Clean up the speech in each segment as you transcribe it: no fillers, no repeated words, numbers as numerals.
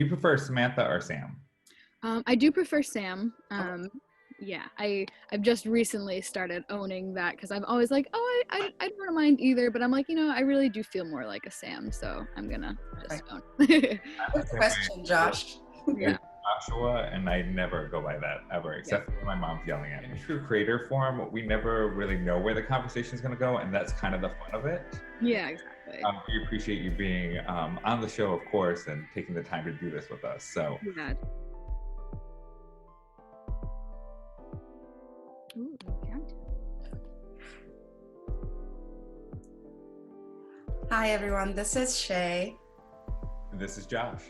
You prefer Samantha or Sam? I do prefer Sam. Yeah, I've just recently started owning that because I'm always like, oh, I don't mind either, but I'm like, I really do feel more like a Sam, so I'm gonna just own it. Good question, Josh. Yeah. Joshua, and I never go by that ever, except for my mom's yelling at me. In true creator form, we never really know where the conversation is going to go, and that's kind of the fun of it. Yeah, exactly. We appreciate you being on the show, of course, and taking the time to do this with us. So. Yeah. Ooh, Hi everyone, this is Shay. And this is Josh.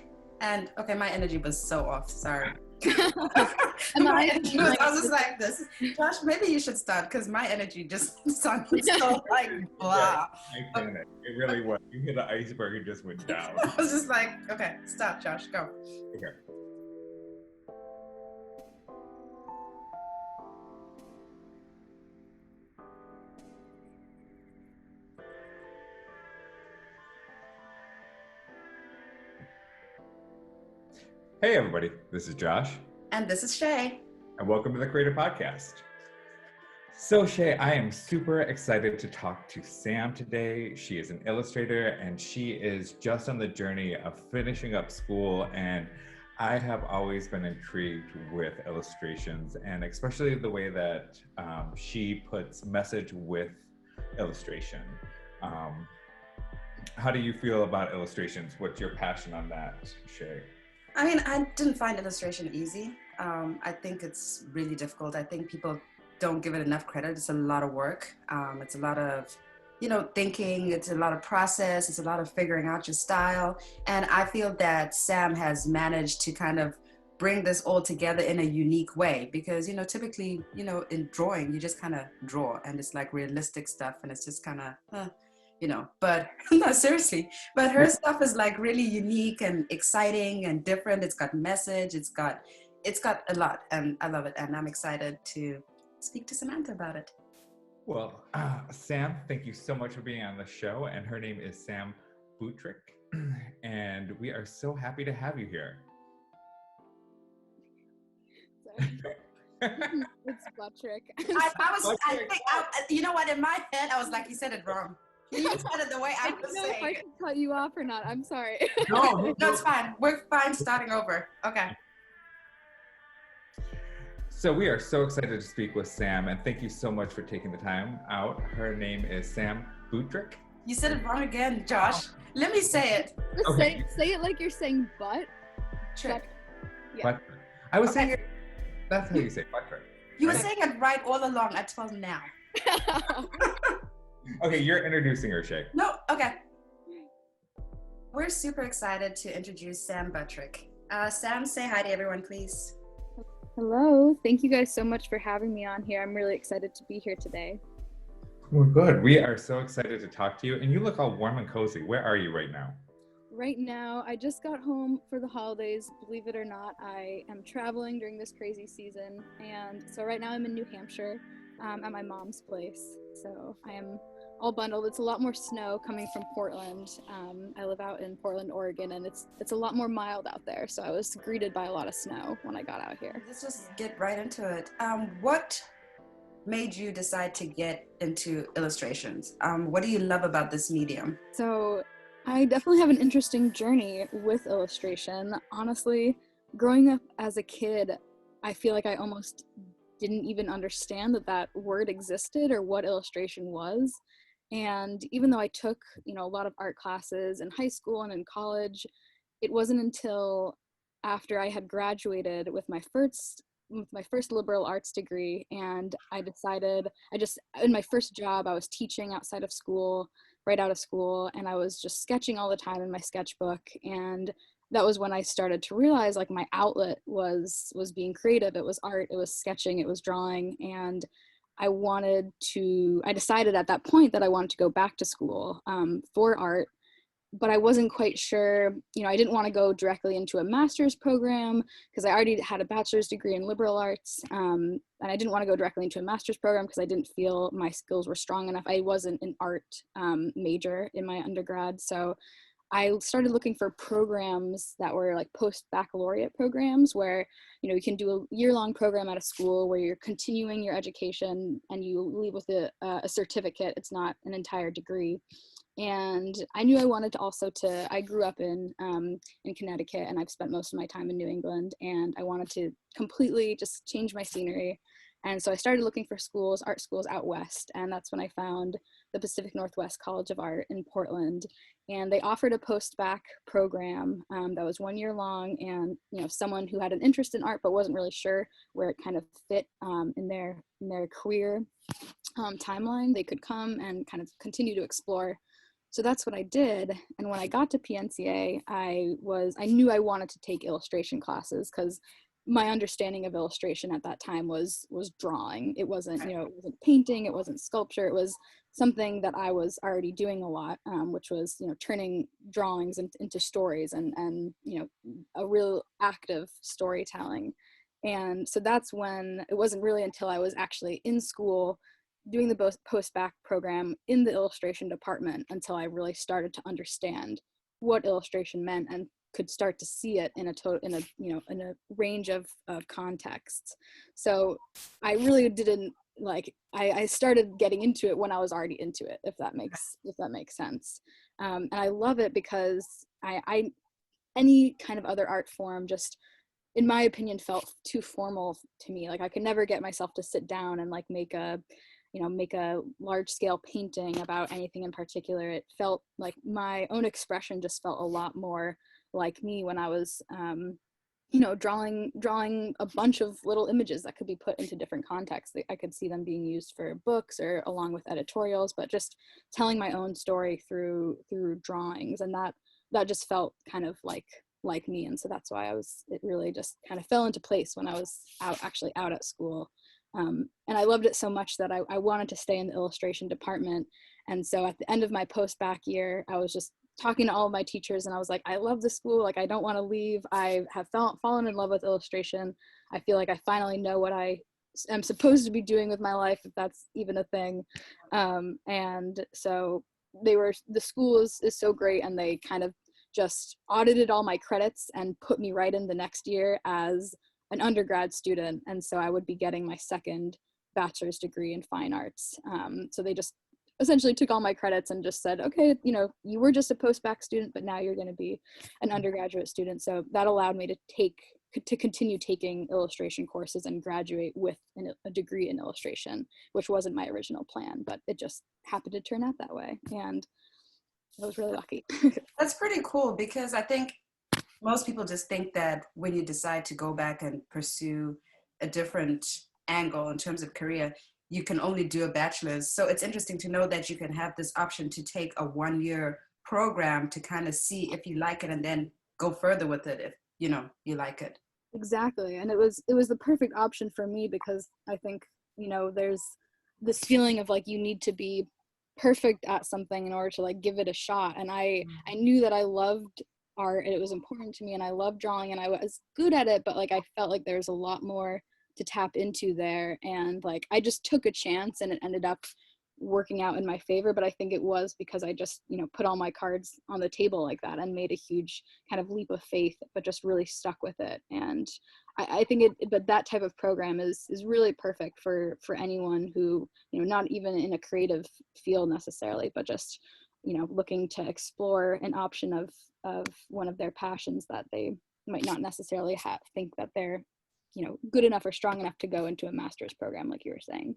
And okay, my energy was so off, sorry. And my energy was, I was just like this. Josh, maybe you should start because my energy just sounded so like blah. Yeah, it really was. You hit the iceberg and just went down. I was just like, okay, stop, Josh, go. Okay. Hey everybody, this is Josh. And this is Shay. And welcome to the Creator Podcast. So Shay, I am super excited to talk to Sam today. She is an illustrator and she is just on the journey of finishing up school, and I have always been intrigued with illustrations, and especially the way that she puts message with illustration. How do you feel about illustrations? What's your passion on that, Shay? I mean, I didn't find illustration easy. I think it's really difficult. I think people don't give it enough credit. It's a lot of work. It's a lot of, thinking. It's a lot of process. It's a lot of figuring out your style. And I feel that Sam has managed to kind of bring this all together in a unique way because, typically, in drawing, you just kind of draw and it's like realistic stuff and it's just kind of, but no, seriously, but her stuff is like really unique and exciting and different. It's got message, it's got a lot, and I love it. And I'm excited to speak to Samantha about it. Well, Sam, thank you so much for being on the show. And her name is Sam Buttrick. And we are so happy to have you here. It's Buttrick. You know what, in my head, I was like, you said it wrong. You said it the way I was saying. I don't know if I should cut you off or not. I'm sorry. No, it's fine. We're fine starting over. Okay. So we are so excited to speak with Sam, and thank you so much for taking the time out. Her name is Sam Buttrick. You said it wrong again, Josh. Let me say it. Okay. Say it like you're saying butt. Trick. Yeah. I was saying it. That's how you say Buttrick. You were saying it right all along. I told now. Okay, you're introducing her, Shay. No, okay. We're super excited to introduce Sam Buttrick. Sam, say hi to everyone, please. Hello. Thank you guys so much for having me on here. I'm really excited to be here today. Well, good. We are so excited to talk to you, and you look all warm and cozy. Where are you right now? Right now, I just got home for the holidays. Believe it or not, I am traveling during this crazy season, and so right now I'm in New Hampshire at my mom's place. So I am all bundled. It's a lot more snow coming from Portland. I live out in Portland, Oregon, and it's a lot more mild out there. So I was greeted by a lot of snow when I got out here. Let's just get right into it. What made you decide to get into illustrations? What do you love about this medium? So I definitely have an interesting journey with illustration. Honestly, growing up as a kid, I feel like I almost didn't even understand that word existed or what illustration was. And even though I took, a lot of art classes in high school and in college, it wasn't until after I had graduated with my first liberal arts degree, and I decided, in my first job, I was teaching outside of school, right out of school, and I was just sketching all the time in my sketchbook, and that was when I started to realize like my outlet was being creative. It was art, it was sketching, it was drawing, and I decided at that point that I wanted to go back to school for art, but I wasn't quite sure, I didn't want to go directly into a master's program because I already had a bachelor's degree in liberal arts, and I didn't want to go directly into a master's program because I didn't feel my skills were strong enough. I wasn't an art major in my undergrad, so I started looking for programs that were like post-baccalaureate programs where, you know, you can do a year-long program at a school where you're continuing your education and you leave with a certificate. It's not an entire degree. And I knew I wanted to I grew up in Connecticut, and I've spent most of my time in New England, and I wanted to completely just change my scenery. And so I started looking for schools, art schools out west, and that's when I found the Pacific Northwest College of Art in Portland. And they offered a post-bac program that was 1 year long, and you know, someone who had an interest in art but wasn't really sure where it kind of fit in their career timeline, they could come and kind of continue to explore. So that's what I did. And when I got to PNCA, I knew I wanted to take illustration classes because my understanding of illustration at that time was drawing. It wasn't, you know, it wasn't painting, it wasn't sculpture. It was something that I was already doing a lot, which was, you know, turning drawings into stories and, you know, a real active storytelling. And so that's when, it wasn't really until I was actually in school doing the post-bac program in the illustration department until I really started to understand what illustration meant and could start to see it in a range of contexts. So I really didn't I started getting into it when I was already into it, if that makes sense. And I love it because I any kind of other art form just, in my opinion, felt too formal to me. Like I could never get myself to sit down and like make a large scale painting about anything in particular. It felt like my own expression just felt a lot more like me when I was, drawing a bunch of little images that could be put into different contexts. I could see them being used for books or along with editorials, but just telling my own story through drawings. And that just felt kind of like me. And so that's why it really just kind of fell into place when I was out at school. And I loved it so much that I wanted to stay in the illustration department. And so at the end of my post-bac year, I was just talking to all of my teachers and I was like, I love the school. Like, I don't want to leave. I have fallen in love with illustration. I feel like I finally know what I am supposed to be doing with my life, if that's even a thing. And so the school is so great, and they kind of just audited all my credits and put me right in the next year as an undergrad student. And so I would be getting my second bachelor's degree in fine arts. So they just essentially took all my credits and just said, okay, you know, you were just a post-bac student, but now you're going to be an undergraduate student. So that allowed me to continue taking illustration courses and graduate with a degree in illustration, which wasn't my original plan, but it just happened to turn out that way. And I was really lucky. That's pretty cool, because I think most people just think that when you decide to go back and pursue a different angle in terms of career, you can only do a bachelor's. So it's interesting to know that you can have this option to take a 1 year program to kind of see if you like it and then go further with it if, you know, you like it. Exactly. And it was the perfect option for me, because I think, you know, there's this feeling of like you need to be perfect at something in order to like give it a shot. And I knew that I loved art and it was important to me, and I loved drawing and I was good at it, but like I felt like there's a lot more to tap into there. And like I just took a chance and it ended up working out in my favor. But I think it was because I just, you know, put all my cards on the table like that and made a huge kind of leap of faith, but just really stuck with it. And I think but that type of program is really perfect for anyone who, you know, not even in a creative field necessarily, but just, you know, looking to explore an option of one of their passions that they might not necessarily think that they're, you know, good enough or strong enough to go into a master's program, like you were saying.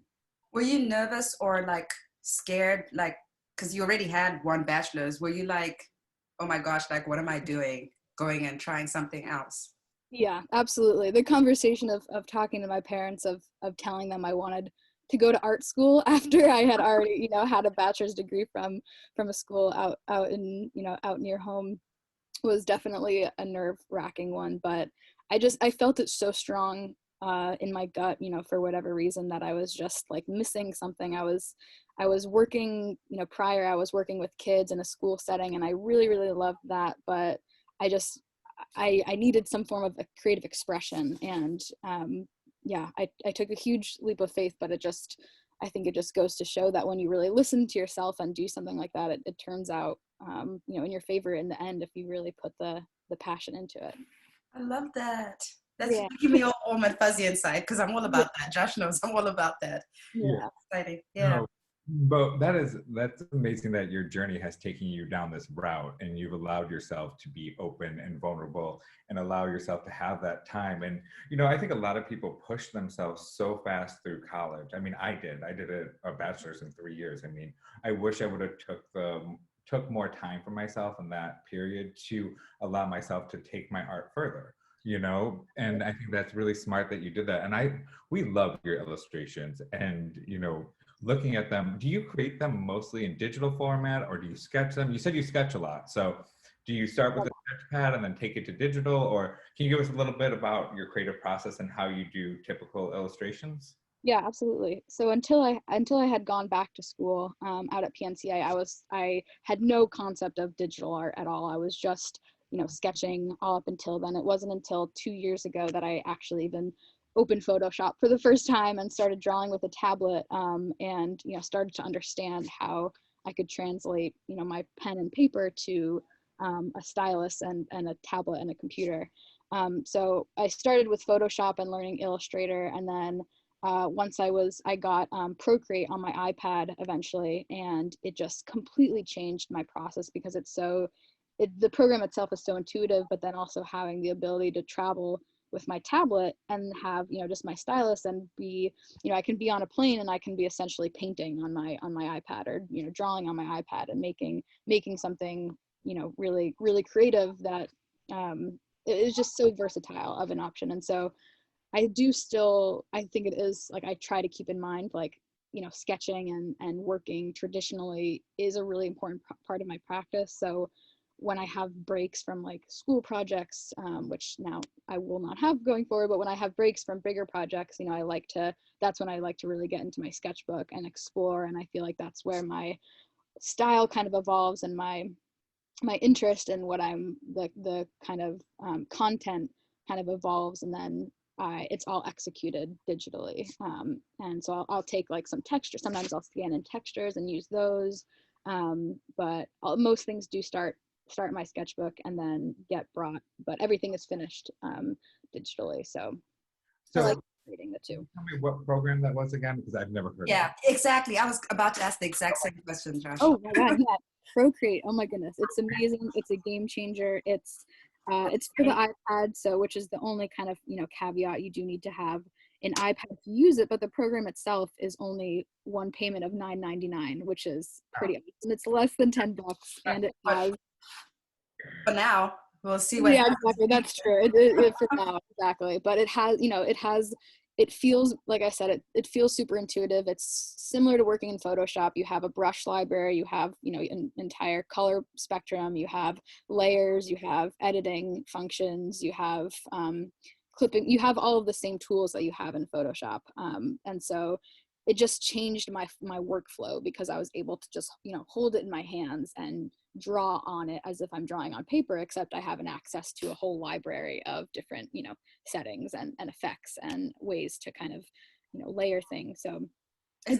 Were you nervous or like scared, like, because you already had one bachelor's? Were you like, oh my gosh, like, what am I doing, going and trying something else? Yeah, absolutely. The conversation of talking to my parents, of telling them I wanted to go to art school after I had already, you know, had a bachelor's degree from a school out in, you know, out near home, was definitely a nerve-wracking one. But I felt it so strong in my gut, you know, for whatever reason, that I was just like missing something. I was working, you know, prior I was working with kids in a school setting, and I really, really loved that. But I needed some form of a creative expression. And yeah, I took a huge leap of faith, but I think it just goes to show that when you really listen to yourself and do something like that, it turns out, you know, in your favor in the end if you really put the passion into it. I love that. That's Yeah. giving me all warm and fuzzy inside because I'm all about that. Josh knows I'm all about that. Yeah. Exciting. Yeah. No, but that's amazing that your journey has taken you down this route and you've allowed yourself to be open and vulnerable and allow yourself to have that time. And, you know, I think a lot of people push themselves so fast through college. I mean, I did a bachelor's in 3 years. I mean, I wish I would have took more time for myself in that period to allow myself to take my art further, you know. And I think that's really smart that you did that. And we love your illustrations, and, you know, looking at them, do you create them mostly in digital format or do you sketch them? You said you sketch a lot, so do you start with a sketch pad and then take it to digital, or can you give us a little bit about your creative process and how you do typical illustrations? Yeah, absolutely. So until I had gone back to school out at PNCA, I had no concept of digital art at all. I was just, you know, sketching all up until then. It wasn't until 2 years ago that I actually even opened Photoshop for the first time and started drawing with a tablet, and, you know, started to understand how I could translate, you know, my pen and paper to a stylus and a tablet and a computer. So I started with Photoshop and learning Illustrator, and then once I got Procreate on my iPad eventually, and it just completely changed my process because the program itself is so intuitive, but then also having the ability to travel with my tablet and have, you know, just my stylus and be, you know, I can be on a plane and I can be essentially painting on my iPad, or, you know, drawing on my iPad and making something, you know, really, really creative that it is just so versatile of an option. And so I think it is, like, I try to keep in mind, like, you know, sketching and working traditionally is a really important part of my practice. So when I have breaks from like school projects, which now I will not have going forward, but when I have breaks from bigger projects, you know, that's when I like to really get into my sketchbook and explore. And I feel like that's where my style kind of evolves, and my interest in what the kind of content kind of evolves, and then it's all executed digitally. And so I'll take like some texture. Sometimes I'll scan in textures and use those. But most things do start in my sketchbook and then get brought, but everything is finished digitally. So I like So creating the two. tell me what program that was again, because I've never heard of Yeah, it. exactly. I was about to ask the exact same question, Josh. Oh my God, yeah. Procreate. Oh my goodness. It's amazing. It's a game changer. It's for the iPad, so, which is the only kind of, you know, caveat. You do need to have an iPad to use it, but the program itself is only one payment of $9.99, which is pretty awesome. It's less than $10, and it has. For now, we'll see what Yeah, happens. exactly. That's true. For now, exactly. But it has, you know, it feels, like I said, it feels super intuitive. It's similar to working in Photoshop. You have a brush library, you have, you know, an entire color spectrum, you have layers, you have editing functions, you have clipping, you have all of the same tools that you have in Photoshop. And so it just changed my workflow because I was able to just, you know, hold it in my hands and draw on it as if I'm drawing on paper, except I have an access to a whole library of different, you know, settings and effects and ways to kind of, you know, layer things. So I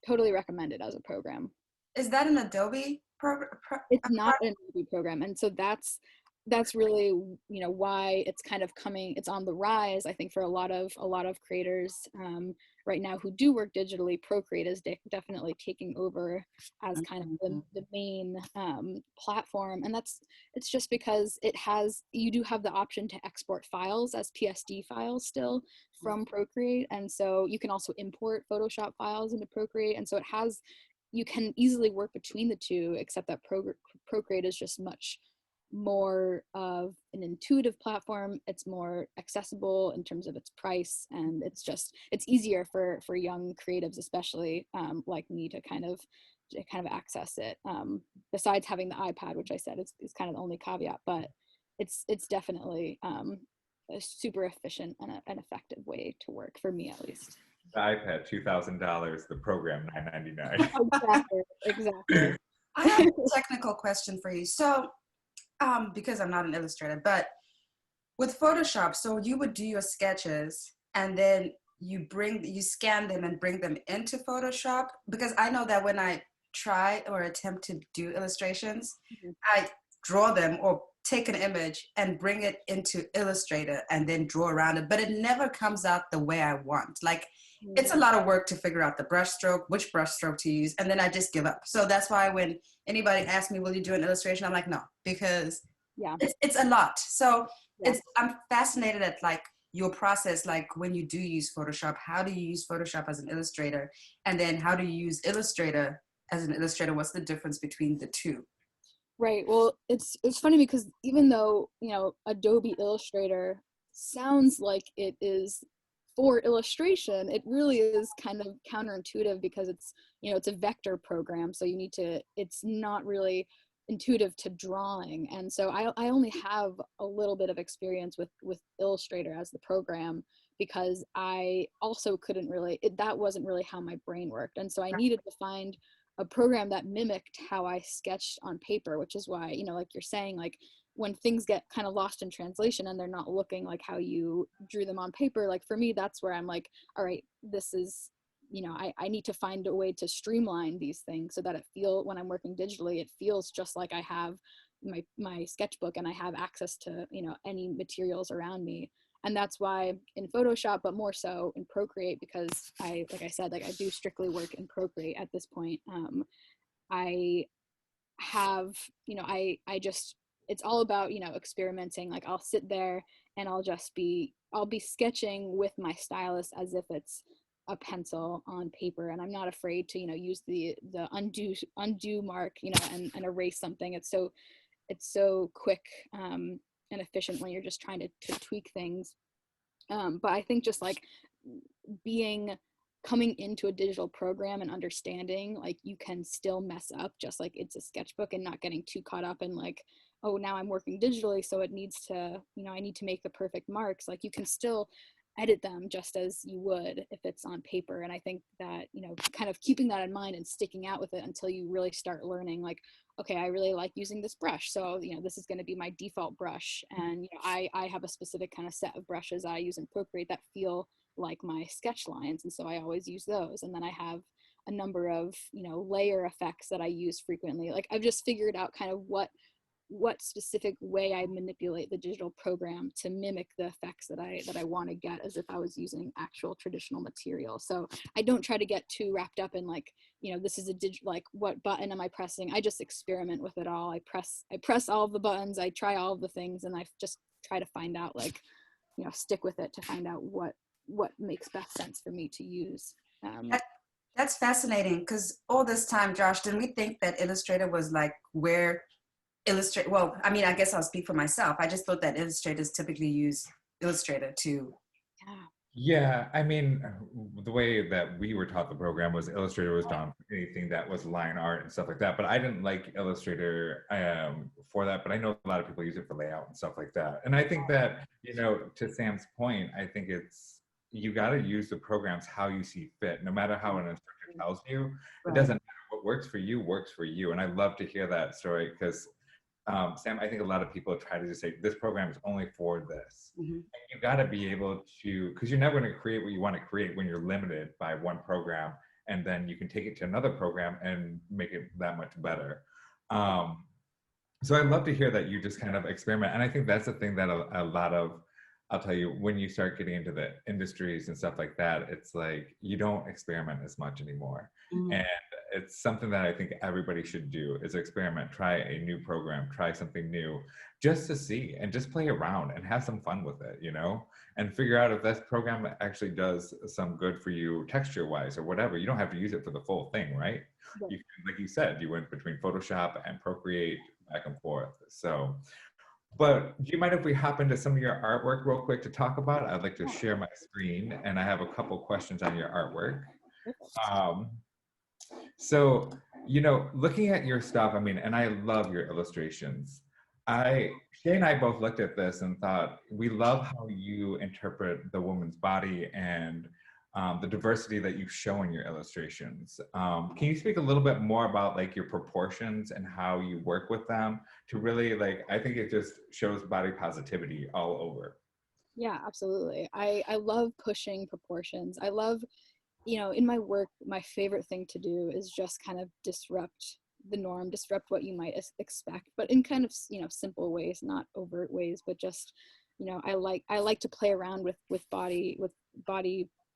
totally recommend it as a program. Is that an Adobe program? It's not an Adobe program, and so that's really, you know, why it's kind of coming, it's on the rise, I think, for a lot of creators right now who do work digitally. Procreate is definitely taking over as kind of the main platform, and it's just because you do have the option to export files as PSD files still from Procreate, and so you can also import Photoshop files into Procreate, and so you can easily work between the two, except that Procreate is just much more of an intuitive platform. It's more accessible in terms of its price, and it's easier for young creatives, especially like me, to kind of access it, besides having the iPad, which I said is kind of the only caveat, but it's definitely a super efficient and an effective way to work, for me at least. The iPad, $2,000, the program, $9.99. Exactly. I have a technical question for you. So because I'm not an illustrator, but with Photoshop, so you would do your sketches and then you scan them and bring them into Photoshop, because I know that when I try or attempt to do illustrations, I draw them or take an image and bring it into Illustrator and then draw around it, but it never comes out the way I want. Like, it's a lot of work to figure out the brush stroke, which brush stroke to use, and then I just give up. So that's why when anybody asks me, will you do an illustration? I'm like, no, because it's a lot. So I'm fascinated at like your process, like when you do use Photoshop, how do you use Photoshop as an illustrator? And then how do you use Illustrator as an illustrator? What's the difference between the two? Right. Well, it's funny because even though, Adobe Illustrator sounds like it is for illustration, it really is kind of counterintuitive because it's a vector program. So it's not really intuitive to drawing. And so I only have a little bit of experience with Illustrator as the program because I also couldn't really, that wasn't really how my brain worked. And so I needed to find a program that mimicked how I sketched on paper, which is why, like you're saying, like when things get kind of lost in translation and they're not looking like how you drew them on paper, like for me, that's where I'm like, all right, this is, I need to find a way to streamline these things so that when I'm working digitally, it feels just like I have my sketchbook and I have access to, any materials around me. And that's why in Photoshop, but more so in Procreate, because like I said, I do strictly work in Procreate at this point. I have, it's all about, experimenting. Like I'll sit there and I'll be sketching with my stylus as if it's a pencil on paper. And I'm not afraid to, use the undo mark, and erase something. It's so quick, and efficient when you're just trying to tweak things. But I think just like coming into a digital program and understanding like you can still mess up just like it's a sketchbook, and not getting too caught up in like, oh, now I'm working digitally, so it needs to, I need to make the perfect marks. Like you can still edit them just as you would if it's on paper. And I think that, kind of keeping that in mind and sticking out with it until you really start learning like, okay, I really like using this brush, so this is going to be my default brush. And I have a specific kind of set of brushes I use in Procreate that feel like my sketch lines, and so I always use those. And then I have a number of layer effects that I use frequently. Like I've just figured out kind of what specific way I manipulate the digital program to mimic the effects that I want to get as if I was using actual traditional material. So I don't try to get too wrapped up in like, this is like what button am I pressing? I just experiment with it all. I press all of the buttons, I try all of the things, and I just try to find out like, stick with it to find out what makes best sense for me to use. That's fascinating, because all this time, Josh, didn't we think that Illustrator was like where well, I mean, I guess I'll speak for myself. I just thought that illustrators typically use Illustrator to. Yeah, I mean, the way that we were taught the program was Illustrator was done for anything that was line art and stuff like that. But I didn't like Illustrator for that. But I know a lot of people use it for layout and stuff like that. And I think that, to Sam's point, I think you got to use the programs how you see fit. No matter how an instructor tells you, it doesn't matter. What works for you works for you. And I love to hear that story because Sam, I think a lot of people try to just say this program is only for this. Mm-hmm. And you got to be able to, because you're never going to create what you want to create when you're limited by one program, and then you can take it to another program and make it that much better. So I'd love to hear that you just kind of experiment. And I think that's the thing that a lot of, I'll tell you, when you start getting into the industries and stuff like that, it's like you don't experiment as much anymore. Mm-hmm. And it's something that I think everybody should do is experiment, try a new program, try something new just to see and just play around and have some fun with it, and figure out if this program actually does some good for you texture wise or whatever. You don't have to use it for the full thing, right? You can, like you said, you went between Photoshop and Procreate back and forth. So, but do you mind if we hop into some of your artwork real quick to talk about? I'd like to share my screen, and I have a couple questions on your artwork. So, looking at your stuff, I mean, and I love your illustrations. Shay and I both looked at this and thought, we love how you interpret the woman's body and the diversity that you show in your illustrations. Can you speak a little bit more about like your proportions and how you work with them to really I think it just shows body positivity all over. Yeah, absolutely. I love pushing proportions. I love, in my work, my favorite thing to do is just kind of disrupt the norm, disrupt what you might expect, but in kind of, simple ways, not overt ways, but just, I like to play around with body,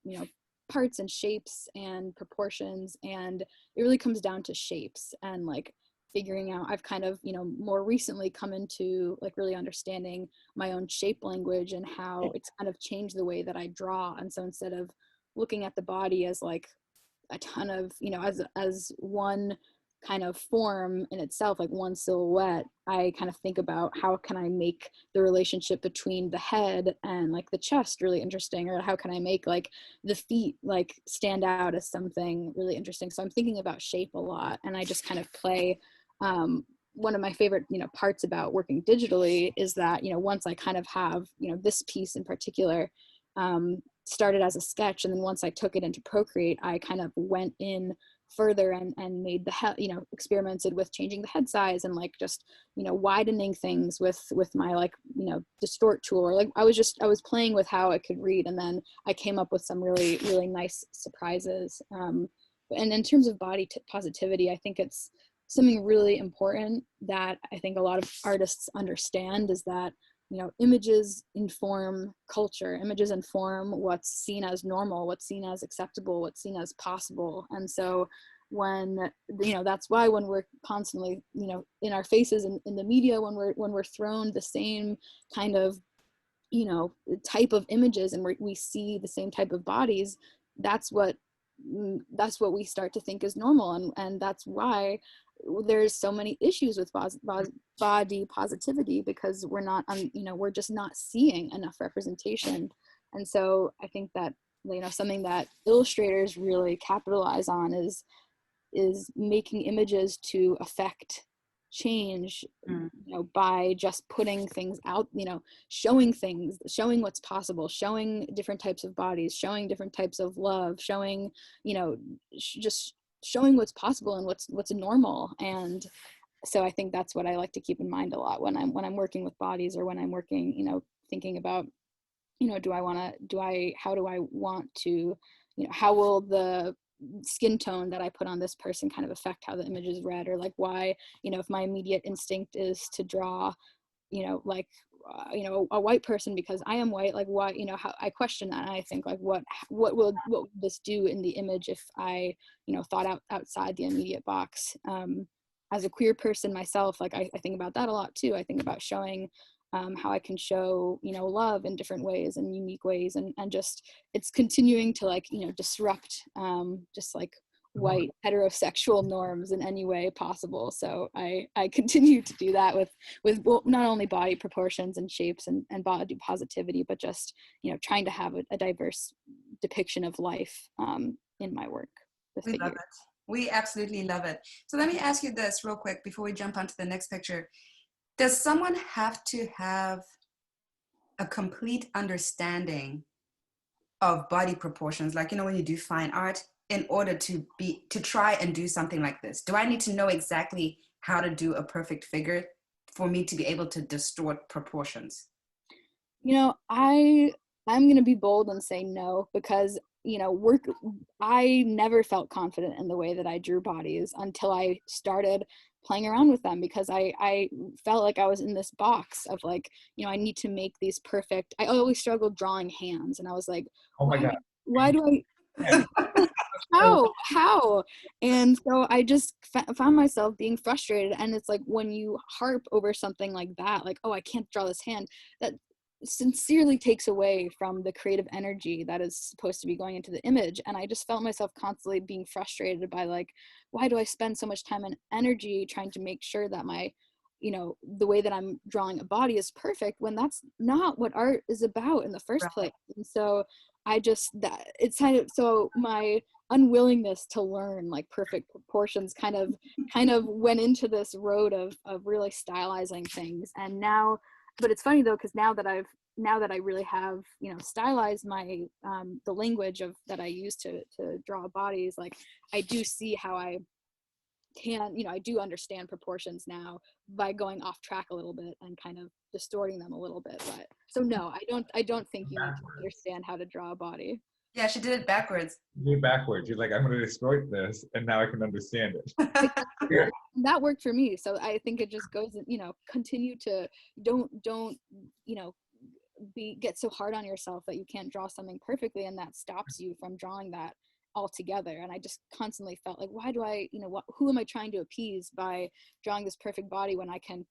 you know, parts and shapes and proportions. And it really comes down to shapes and like figuring out, I've kind of, more recently come into like really understanding my own shape language and how it's kind of changed the way that I draw. And so instead of looking at the body as like a ton of, as one kind of form in itself, like one silhouette, I kind of think about how can I make the relationship between the head and like the chest really interesting, or how can I make like the feet like stand out as something really interesting. So I'm thinking about shape a lot, and I just kind of play. One of my favorite, parts about working digitally is that, once I kind of have, this piece in particular, started as a sketch, and then once I took it into Procreate, I kind of went in further and made the head, experimented with changing the head size and like just, widening things with my like, distort tool, or like I was playing with how it could read, and then I came up with some really, really nice surprises. And in terms of body positivity, I think it's something really important that I think a lot of artists understand, is that, images inform culture. Images inform what's seen as normal, what's seen as acceptable, what's seen as possible. And so when, that's why when we're constantly, in our faces in the media, when we're thrown the same kind of, type of images, and we see the same type of bodies, that's what we start to think is normal. And that's why there's so many issues with body positivity, because we're not, we're just not seeing enough representation. And so I think that, something that illustrators really capitalize on is making images to affect change, by just putting things out, showing things, showing what's possible, showing different types of bodies, showing different types of love, showing, just showing what's possible and what's normal. And so I think that's what I like to keep in mind a lot when I'm working with bodies, or when I'm working, thinking about, how do I want to, how will the skin tone that I put on this person kind of affect how the image is read, or like why, if my immediate instinct is to draw, like, a white person because I am white, like why, how I question that. And I think like, what would this do in the image if I, thought outside the immediate box. As a queer person myself, like I think about that a lot too. I think about showing, how I can show, love in different ways and unique ways, and just, it's continuing to like, disrupt, just like white heterosexual norms in any way possible. So I continue to do that with not only body proportions and shapes and body positivity, but just, trying to have a diverse depiction of life, in my work. We love it. We absolutely love it. So let me ask you this real quick before we jump onto the next picture. Does someone have to have a complete understanding of body proportions, like, when you do fine art, in order to try and do something like this? Do I need to know exactly how to do a perfect figure for me to be able to distort proportions? I'm going to be bold and say no, because, I never felt confident in the way that I drew bodies until I started playing around with them, because I felt like I was in this box of like, I need to make these perfect. I always struggled drawing hands, and I was like, Oh my God. why do I, Yeah. how? And so I just found myself being frustrated. And it's like, when you harp over something like that, like, oh, I can't draw this hand, that sincerely takes away from the creative energy that is supposed to be going into the image. And I just felt myself constantly being frustrated by like, why do I spend so much time and energy trying to make sure that my, the way that I'm drawing a body is perfect, when that's not what art is about in the first place. And so it's kind of, so my unwillingness to learn like perfect proportions kind of went into this road of really stylizing things. And now, but it's funny though, because now that I really have, stylized my, the language that I use to draw bodies, like I do see how I I do understand proportions now by going off track a little bit and kind of distorting them a little bit. But so no, I don't think you need to understand how to draw a body. Yeah, she did it backwards. You do it backwards. You're like, I'm going to distort this, and now I can understand it. Yeah. That worked for me. So I think it just goes, continue to don't, get so hard on yourself that you can't draw something perfectly, and that stops you from drawing that altogether. And I just constantly felt like, why do I, who am I trying to appease by drawing this perfect body when I can,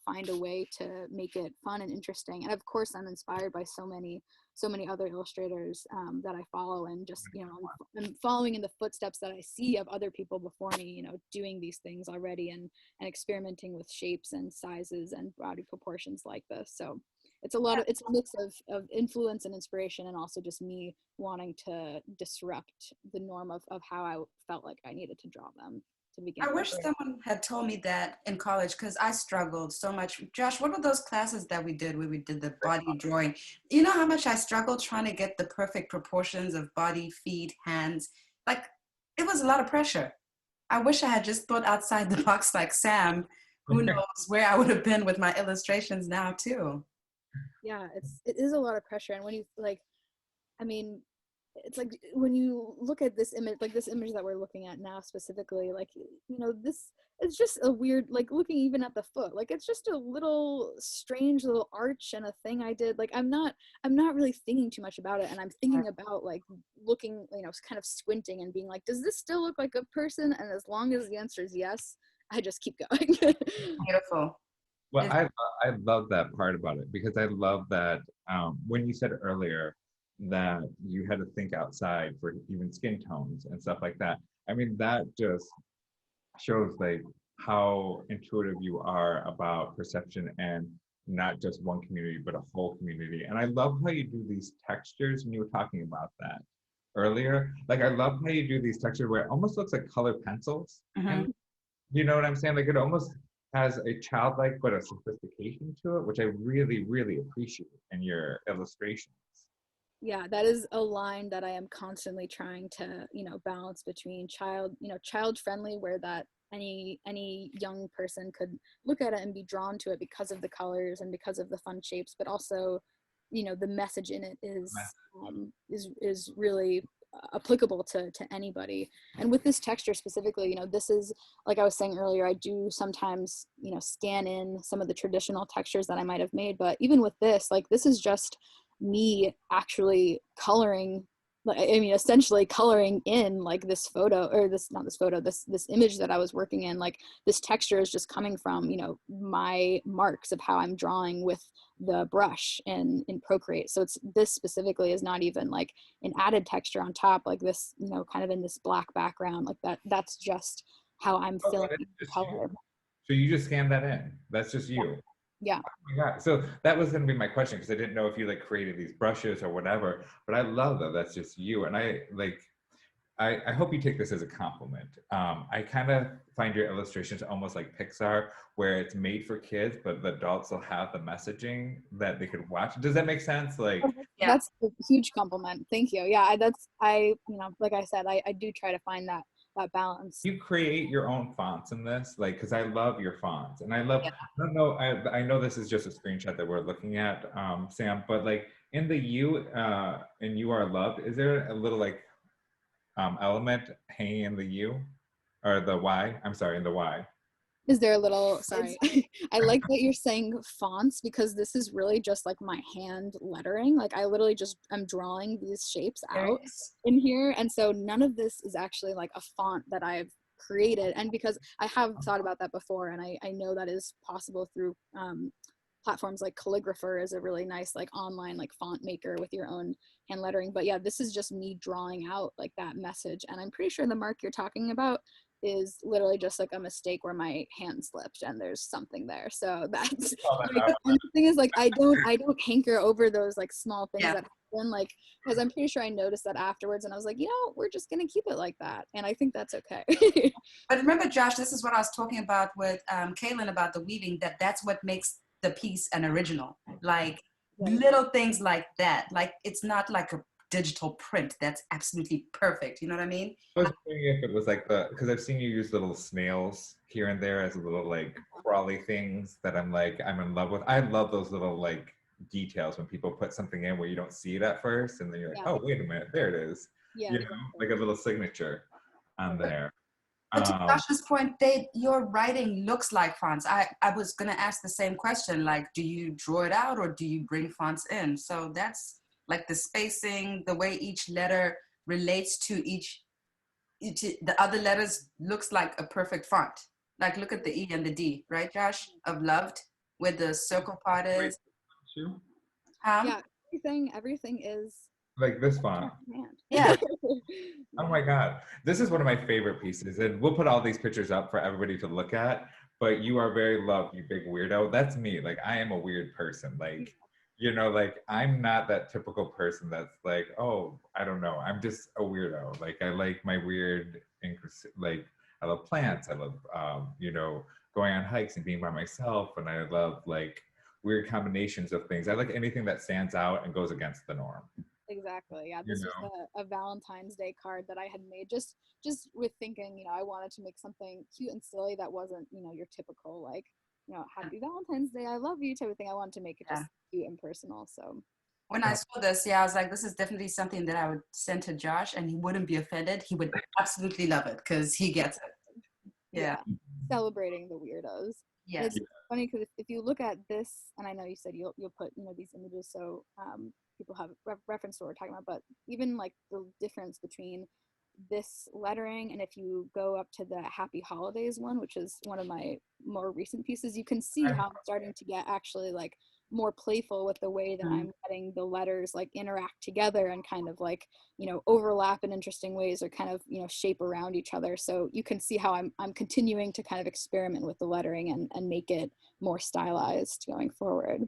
find a way to make it fun and interesting? And of course, I'm inspired by so many other illustrators that I follow, and just, I'm following in the footsteps that I see of other people before me, doing these things already, and experimenting with shapes and sizes and body proportions like this. So it's a mix of influence and inspiration, and also just me wanting to disrupt the norm of how I felt like I needed to draw them to begin with. I wish someone had told me that in college, because I struggled so much. Josh, what were those classes that we did where we did the body drawing? You know how much I struggled trying to get the perfect proportions of body, feet, hands? Like, it was a lot of pressure. I wish I had just thought outside the box like Sam. Who knows where I would have been with my illustrations now too. Yeah, it is a lot of pressure. And when you it's like when you look at this image, like this image that we're looking at now specifically, like, this is just a weird, like looking even at the foot, like it's just a little strange little arch and a thing I did. Like I'm not really thinking too much about it, and I'm thinking about like looking, kind of squinting and being like, does this still look like a person? And as long as the answer is yes, I just keep going. Beautiful. Well, I love that part about it, because I love that when you said earlier that you had to think outside for even skin tones and stuff like that. I mean, that just shows like how intuitive you are about perception, and not just one community, but a whole community. And I love how you do these textures, and you were talking about that earlier. Like, I love how you do these textures where it almost looks like colored pencils. Mm-hmm. And you know what I'm saying? Like, it almost has a childlike but a sophistication to it, which I really, really appreciate in your illustrations. Yeah, that is a line that I am constantly trying to, balance between child friendly, where that any young person could look at it and be drawn to it because of the colors and because of the fun shapes, but also, the message in it is really applicable to anybody. And with this texture specifically, this is, like I was saying earlier, I do sometimes, scan in some of the traditional textures that I might have made, but even with this, like, this is just me actually coloring, essentially coloring in like this photo, or this image that I was working in. Like, this texture is just coming from, my marks of how I'm drawing with the brush in Procreate. So this specifically is not even like an added texture on top, like this, kind of in this black background, like that's just how I'm filling the color. So you just scan that in. That's just you. Yeah. Oh my God. So that was going to be my question, because I didn't know if you like created these brushes or whatever, but I love that that's just you. And I hope you take this as a compliment. I kind of find your illustrations almost like Pixar, where it's made for kids, but the adults will have the messaging that they could watch. Does that make sense? Like, yeah. That's a huge compliment. Thank you. Yeah, like I said, I do try to find that balance. You create your own fonts in this, like, because I love your fonts, and I love, I don't know, I know this is just a screenshot that we're looking at, Sam, but like in the U and You Are Loved, is there a little like element hanging in the U, or the Y? I'm sorry, in the Y. Is there a little, sorry, I like that you're saying fonts, because this is really just like my hand lettering. Like, I literally just, I'm drawing these shapes out in here. And so none of this is actually like a font that I've created. And because I have thought about that before, and I know that is possible through platforms like Calligrapher is a really nice like online like font maker with your own hand lettering. But yeah, this is just me drawing out like that message. And I'm pretty sure the mark you're talking about is literally just like a mistake where my hand slipped and there's something there. So that's like, and the thing is, like, I don't hanker over those like small things that happen, like, because I'm pretty sure I noticed that afterwards, and I was like, we're just gonna keep it like that, and I think that's okay. But remember, Josh, this is what I was talking about with Kaylin about the weaving, that's what makes the piece an original. Like, little things like that. Like, it's not like a digital print that's absolutely perfect. You know what I mean? I was wondering if it was like because I've seen you use little snails here and there as little like crawly things that I'm in love with. I love those little like details when people put something in where you don't see it at first, and then you're like, Yeah. oh, wait a minute, there it is. Yeah, You know, exactly. like a little signature on there. But to Josh's point, your writing looks like fonts. I was going to ask the same question, like, do you draw it out or do you bring fonts in? So that's like the spacing, the way each letter relates to the other letters looks like a perfect font. Like, look at the E and the D, right, Josh, of loved, where the circle part is. Yeah, everything is like this font. Yeah. Oh my God. This is one of my favorite pieces. And we'll put all these pictures up for everybody to look at. But you are very loved, you big weirdo. That's me. Like, I am a weird person. Like, you know, like, I'm not that typical person that's like, oh, I don't know. I'm just a weirdo. Like, I like my weird, like, I love plants. I love, you know, going on hikes and being by myself. And I love, like, weird combinations of things. I like anything that stands out and goes against the norm. Exactly. Yeah, this was a Valentine's Day card that I had made just with thinking, you know, I wanted to make something cute and silly that wasn't, you know, your typical like, you know, happy Valentine's Day, I love you type of thing. I wanted to make it just cute and personal. So when I saw this, I was like, this is definitely something that I would send to Josh, and he wouldn't be offended. He would absolutely love it because he gets it. Yeah. Celebrating the weirdos. Yes. It's funny because if you look at this, and I know you said you'll put, you know, these images so people have reference to what we're talking about, but even like the difference between this lettering and if you go up to the Happy Holidays one, which is one of my more recent pieces, you can see how I'm starting to get actually like more playful with the way that I'm letting the letters like interact together and kind of like, you know, overlap in interesting ways or kind of, you know, shape around each other. So you can see how I'm continuing to kind of experiment with the lettering and make it more stylized going forward.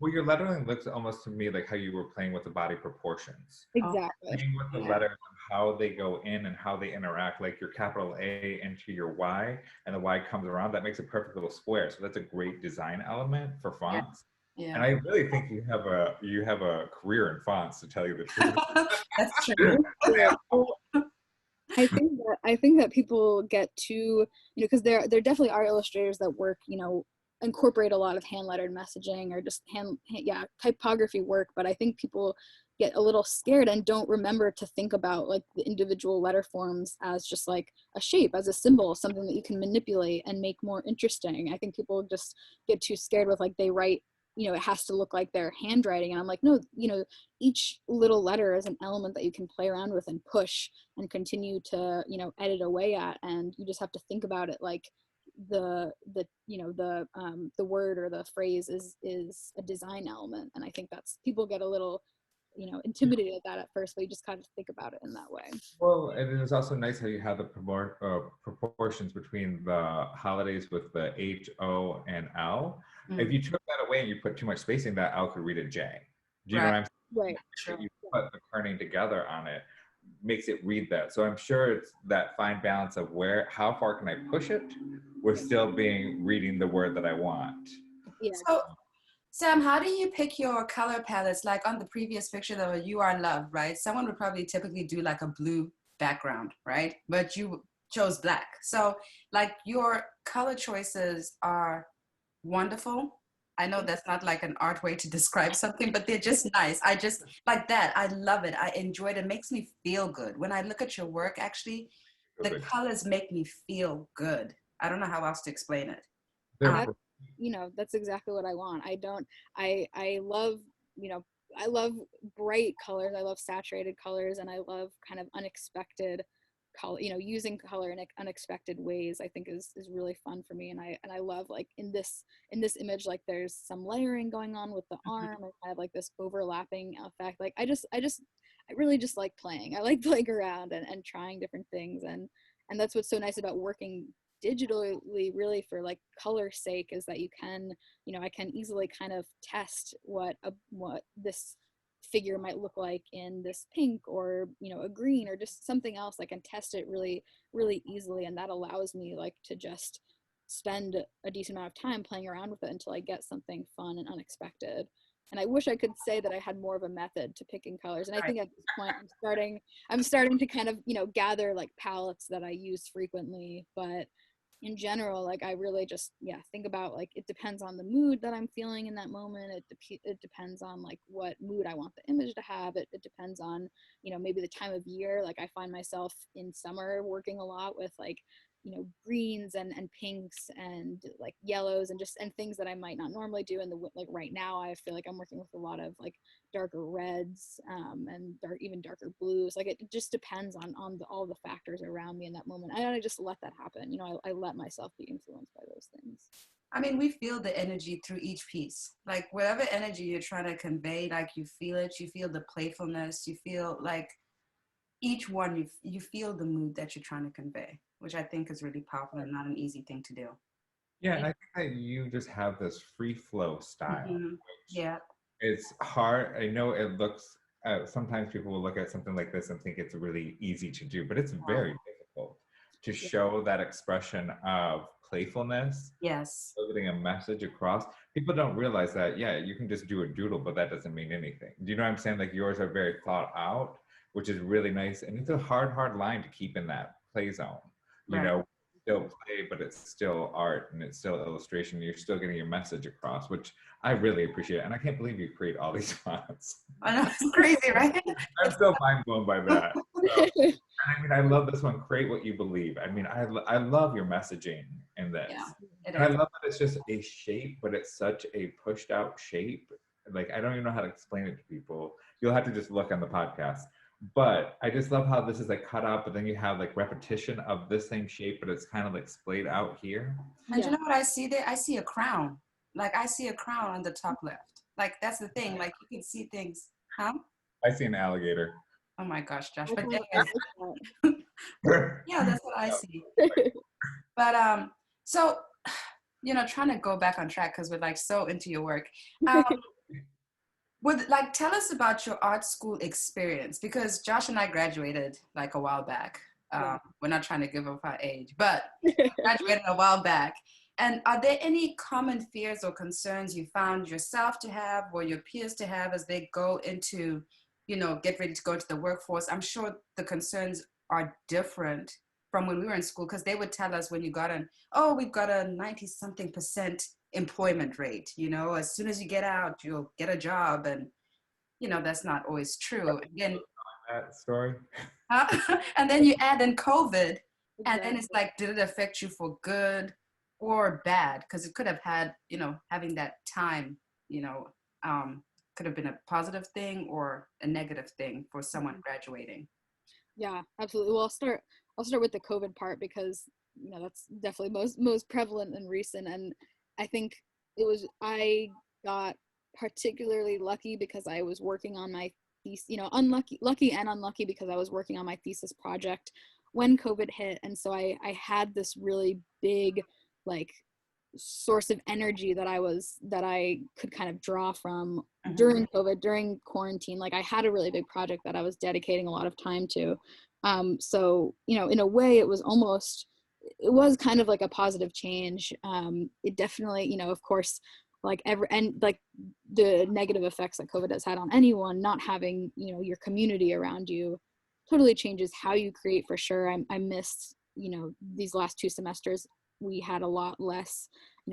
Well, your lettering looks almost to me like how you were playing with the body proportions. Exactly. Playing with the letters and how they go in and how they interact, like your capital A into your Y, and the Y comes around. That makes a perfect little square. So that's a great design element for fonts. Yeah. And I really think you have a career in fonts, to tell you the truth. That's true. I think that people get too, you know, because there definitely are illustrators that work, you know, incorporate a lot of hand lettered messaging or just typography work, but I think people get a little scared and don't remember to think about like the individual letter forms as just like a shape, as a symbol, something that you can manipulate and make more interesting. I think people just get too scared with like they write, you know, it has to look like their handwriting, and I'm like, no, you know, each little letter is an element that you can play around with and push and continue to, you know, edit away at, and you just have to think about it like the you know the word or the phrase is a design element. And I think that's, people get a little, you know, intimidated at that at first, but you just kind of think about it in that way. Well, and it was also nice how you have the proportions between the holidays with the H, O, and L. If you took that away and you put too much spacing, that L could read a J. Do you know what I'm saying? Right. Sure. You put the kerning together on it, makes it read that. So I'm sure it's that fine balance of how far can I push it with still reading the word that I want. Yeah. So, Sam, how do you pick your color palettes? Like on the previous picture, though, you are love, right? Someone would probably typically do like a blue background, right? But you chose black. So like your color choices are wonderful. I know that's not like an art way to describe something, but they're just nice. I just like that. I love it. I enjoy it. It makes me feel good. When I look at your work, actually, the colors make me feel good. I don't know how else to explain it. You know, that's exactly what I want. I love, you know, I love bright colors. I love saturated colors, and I love kind of unexpected color, you know, using color in unexpected ways, I think is really fun for me. And I love, like in this image, like there's some layering going on with the arm and kind of like this overlapping effect. Like I really just like playing. I like playing around and trying different things, and that's what's so nice about working digitally, really, for like color's sake, is that you can, you know, I can easily kind of test what this figure might look like in this pink or, you know, a green or just something else. I can test it really, really easily, and that allows me like to just spend a decent amount of time playing around with it until I get something fun and unexpected. And I wish I could say that I had more of a method to picking colors. And I Right. think at this point I'm starting to kind of, gather like palettes that I use frequently. But in general, like I really just, think about like, it depends on the mood that I'm feeling in that moment. It depends on like what mood I want the image to have. It depends on, maybe the time of year. Like I find myself in summer working a lot with like, greens and pinks and like yellows and things that I might not normally do. And like right now I feel like I'm working with a lot of like darker reds and even darker blues. Like it just depends on all the factors around me in that moment. I just let that happen. I let myself be influenced by those things. I mean, we feel the energy through each piece. Like whatever energy you're trying to convey, like you feel it, you feel the playfulness, you feel like each one, you feel the mood that you're trying to convey, which I think is really powerful and not an easy thing to do. Yeah, and I think that you just have this free flow style. Mm-hmm. Yeah. It's hard. I know it looks, sometimes people will look at something like this and think it's really easy to do, but it's very difficult to show that expression of playfulness. Yes. Getting a message across. People don't realize that, you can just do a doodle, but that doesn't mean anything. Do you know what I'm saying? Like yours are very thought out, which is really nice. And it's a hard line to keep in that play zone. Right. Still play, but it's still art and it's still illustration. You're still getting your message across, which I really appreciate. And I can't believe you create all these fonts. I know, it's crazy, right? I'm still mind blown by that. So, I mean, I love this one. Create what you believe. I mean, I love your messaging in this. Yeah, it And I is. love that it's just a shape, but it's such a pushed out shape. Like, I don't even know how to explain it to people. You'll have to just look on the podcast. But I just love how this is like cut out, but then you have like repetition of this same shape, but it's kind of like splayed out here. And you know what I see there? I see a crown. Like I see a crown on the top left. Like that's the thing. Like you can see things. Huh? I see an alligator. Oh my gosh, Josh. But Yeah, yeah, that's what I see. But so trying to go back on track because we're like so into your work. Tell us about your art school experience, because Josh and I graduated like a while back. We're not trying to give up our age, but graduated a while back. And are there any common fears or concerns you found yourself to have or your peers to have as they go into, get ready to go to the workforce? I'm sure the concerns are different from when we were in school, because they would tell us when you got in, we've got a 90-something% employment rate. As soon as you get out, you'll get a job. And, that's not always true. Again, that story. and then you add in COVID, and then it's like, did it affect you for good or bad? Because it could have had, having that time, could have been a positive thing or a negative thing for someone graduating. Yeah, absolutely. Well, I'll start with the COVID part because that's definitely most prevalent and recent. And I think I got particularly lucky because I was working on my thesis, lucky and unlucky because I was working on my thesis project when COVID hit. And so I had this really big like source of energy that I could kind of draw from during COVID, during quarantine. Like I had a really big project that I was dedicating a lot of time to. So, in a way it was kind of like a positive change. It definitely, of course, like the negative effects that COVID has had on anyone, not having, your community around you totally changes how you create for sure. I missed, these last 2 semesters, we had a lot less,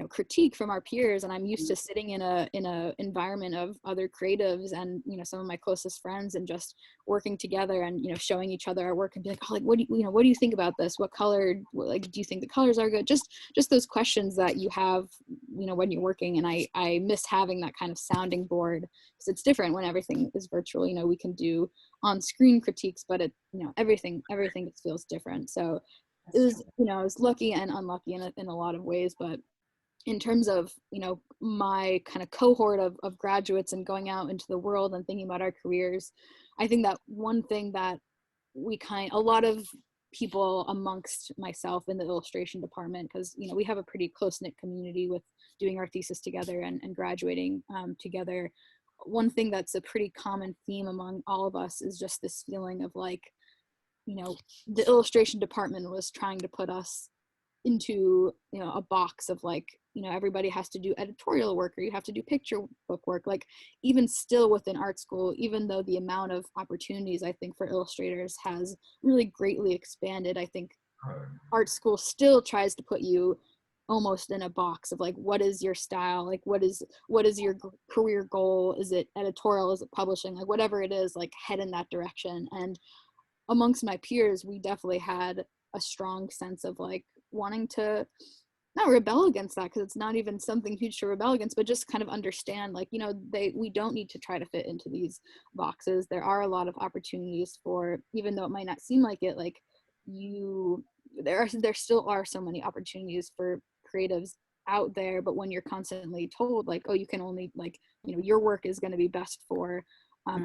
critique from our peers, and I'm used to sitting in a environment of other creatives and, some of my closest friends, and just working together and, showing each other our work and be like, what do you think about this? What color, do you think the colors are good? Just those questions that you have, when you're working. And I miss having that kind of sounding board, because it's different when everything is virtual. We can do on-screen critiques, but everything just feels different. So it was, I was lucky and unlucky in a lot of ways. But in terms of, my kind of cohort of graduates and going out into the world and thinking about our careers, I think that one thing that a lot of people amongst myself in the illustration department, because, we have a pretty close-knit community with doing our thesis together and graduating together. One thing that's a pretty common theme among all of us is just this feeling of like, the illustration department was trying to put us into, you know, a box of like, you know, everybody has to do editorial work or you have to do picture book work. Like even still within art school, even though the amount of opportunities I think for illustrators has really greatly expanded, I think art school still tries to put you almost in a box of like, what is your style, like what is your career goal, is it editorial, is it publishing, like whatever it is, like head in that direction. And amongst my peers, we definitely had a strong sense of like wanting to not rebel against that, because it's not even something huge to rebel against, but just kind of understand like, you know, we don't need to try to fit into these boxes. There are a lot of opportunities for, even though it might not seem like it, like there still are so many opportunities for creatives out there. But when you're constantly told like, oh, you can only, like, you know, your work is going to be best for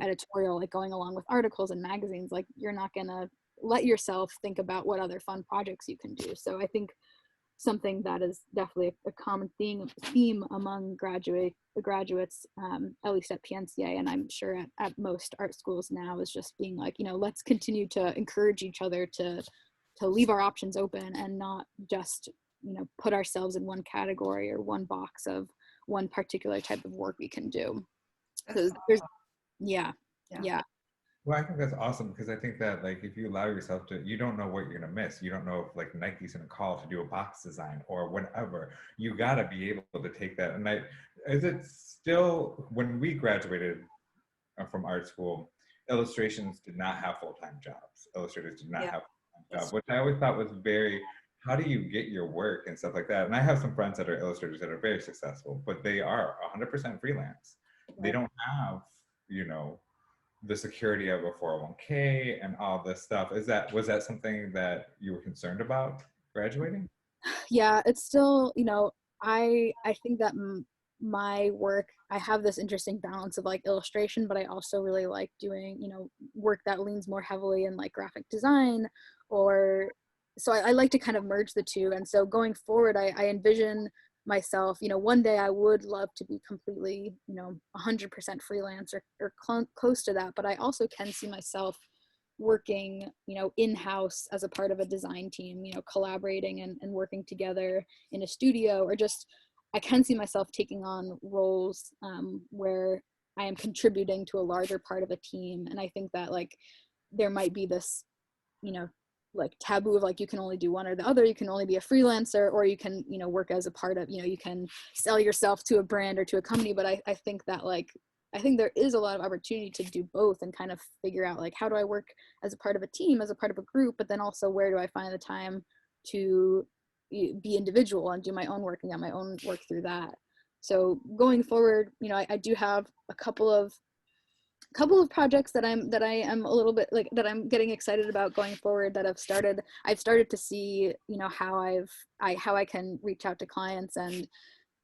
editorial, like going along with articles and magazines, like you're not going to let yourself think about what other fun projects you can do. So I think something that is definitely a common theme among graduates, at least at PNCA, and I'm sure at most art schools now, is just being like, you know, let's continue to encourage each other to leave our options open and not just, you know, put ourselves in one category or one box of one particular type of work we can do. So there's, yeah. Well, I think that's awesome, because I think that like if you allow yourself to, you don't know what you're gonna miss. You don't know if like Nike's gonna call to do a box design or whatever. You gotta be able to take that. And is it still, when we graduated from art school, illustrations did not have full-time jobs. Illustrators did not have full-time jobs, which I always thought was very, how do you get your work and stuff like that? And I have some friends that are illustrators that are very successful, but they are 100% freelance. They don't have, you know, the security of a 401k and all this stuff. Was that something that you were concerned about graduating? Yeah, it's still, you know, I think that my work, I have this interesting balance of like illustration, but I also really like doing, you know, work that leans more heavily in like graphic design, or so I like to kind of merge the two. And so going forward, I envision myself, you know, one day I would love to be completely, you know, 100% freelance or close to that, but I also can see myself working, you know, in-house as a part of a design team, you know, collaborating and working together in a studio, or just, I can see myself taking on roles where I am contributing to a larger part of a team. And I think that like there might be this, you know, like taboo of like you can only do one or the other, you can only be a freelancer, or you can, you know, work as a part of, you know, you can sell yourself to a brand or to a company. But I think that like, I think there is a lot of opportunity to do both and kind of figure out like, how do I work as a part of a team, as a part of a group, but then also where do I find the time to be individual and do my own work and get my own work through that. So going forward, you know, I do have a couple of projects that I am a little bit like, that I'm getting excited about going forward, that I've started to see, you know, how I can reach out to clients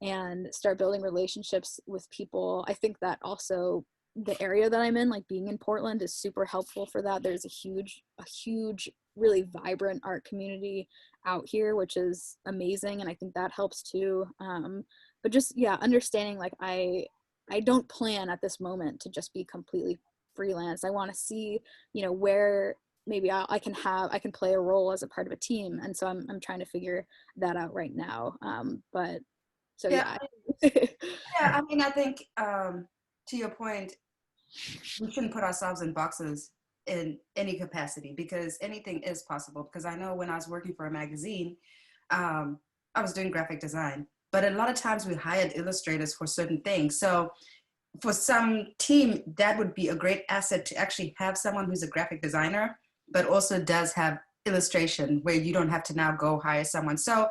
and start building relationships with people. I think that also the area that I'm in, like being in Portland, is super helpful for that. There's a huge, really vibrant art community out here, which is amazing. And I think that helps too. But just, yeah, understanding like I don't plan at this moment to just be completely freelance. I want to see, you know, where maybe I can play a role as a part of a team. And so I'm trying to figure that out right now. But so yeah. Yeah, I mean, I think to your point, we shouldn't put ourselves in boxes in any capacity, because anything is possible. Because I know when I was working for a magazine, I was doing graphic design, but a lot of times we hired illustrators for certain things. So for some team, that would be a great asset to actually have someone who's a graphic designer, but also does have illustration, where you don't have to now go hire someone. So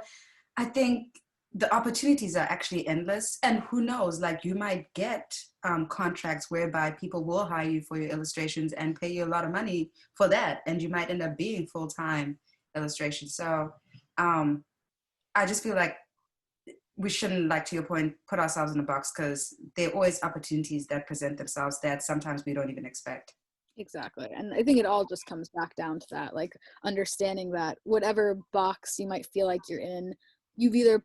I think the opportunities are actually endless, and who knows, like you might get contracts whereby people will hire you for your illustrations and pay you a lot of money for that, and you might end up being full-time illustration. So I just feel like we shouldn't, like to your point, put ourselves in a box, because there are always opportunities that present themselves that sometimes we don't even expect. Exactly. And I think it all just comes back down to that, like understanding that whatever box you might feel like you're in, you've either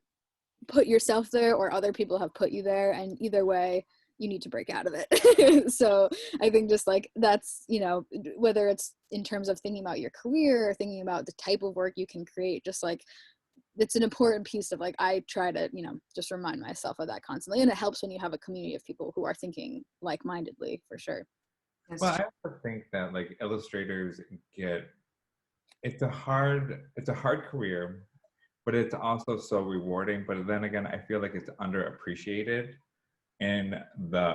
put yourself there or other people have put you there, and either way you need to break out of it. So I think just like that's, you know, whether it's in terms of thinking about your career or thinking about the type of work you can create, just like it's an important piece of like, I try to, you know, just remind myself of that constantly. And it helps when you have a community of people who are thinking like-mindedly, for sure. Well, I also think that like illustrators get, it's a hard career, but it's also so rewarding. But then again, I feel like it's underappreciated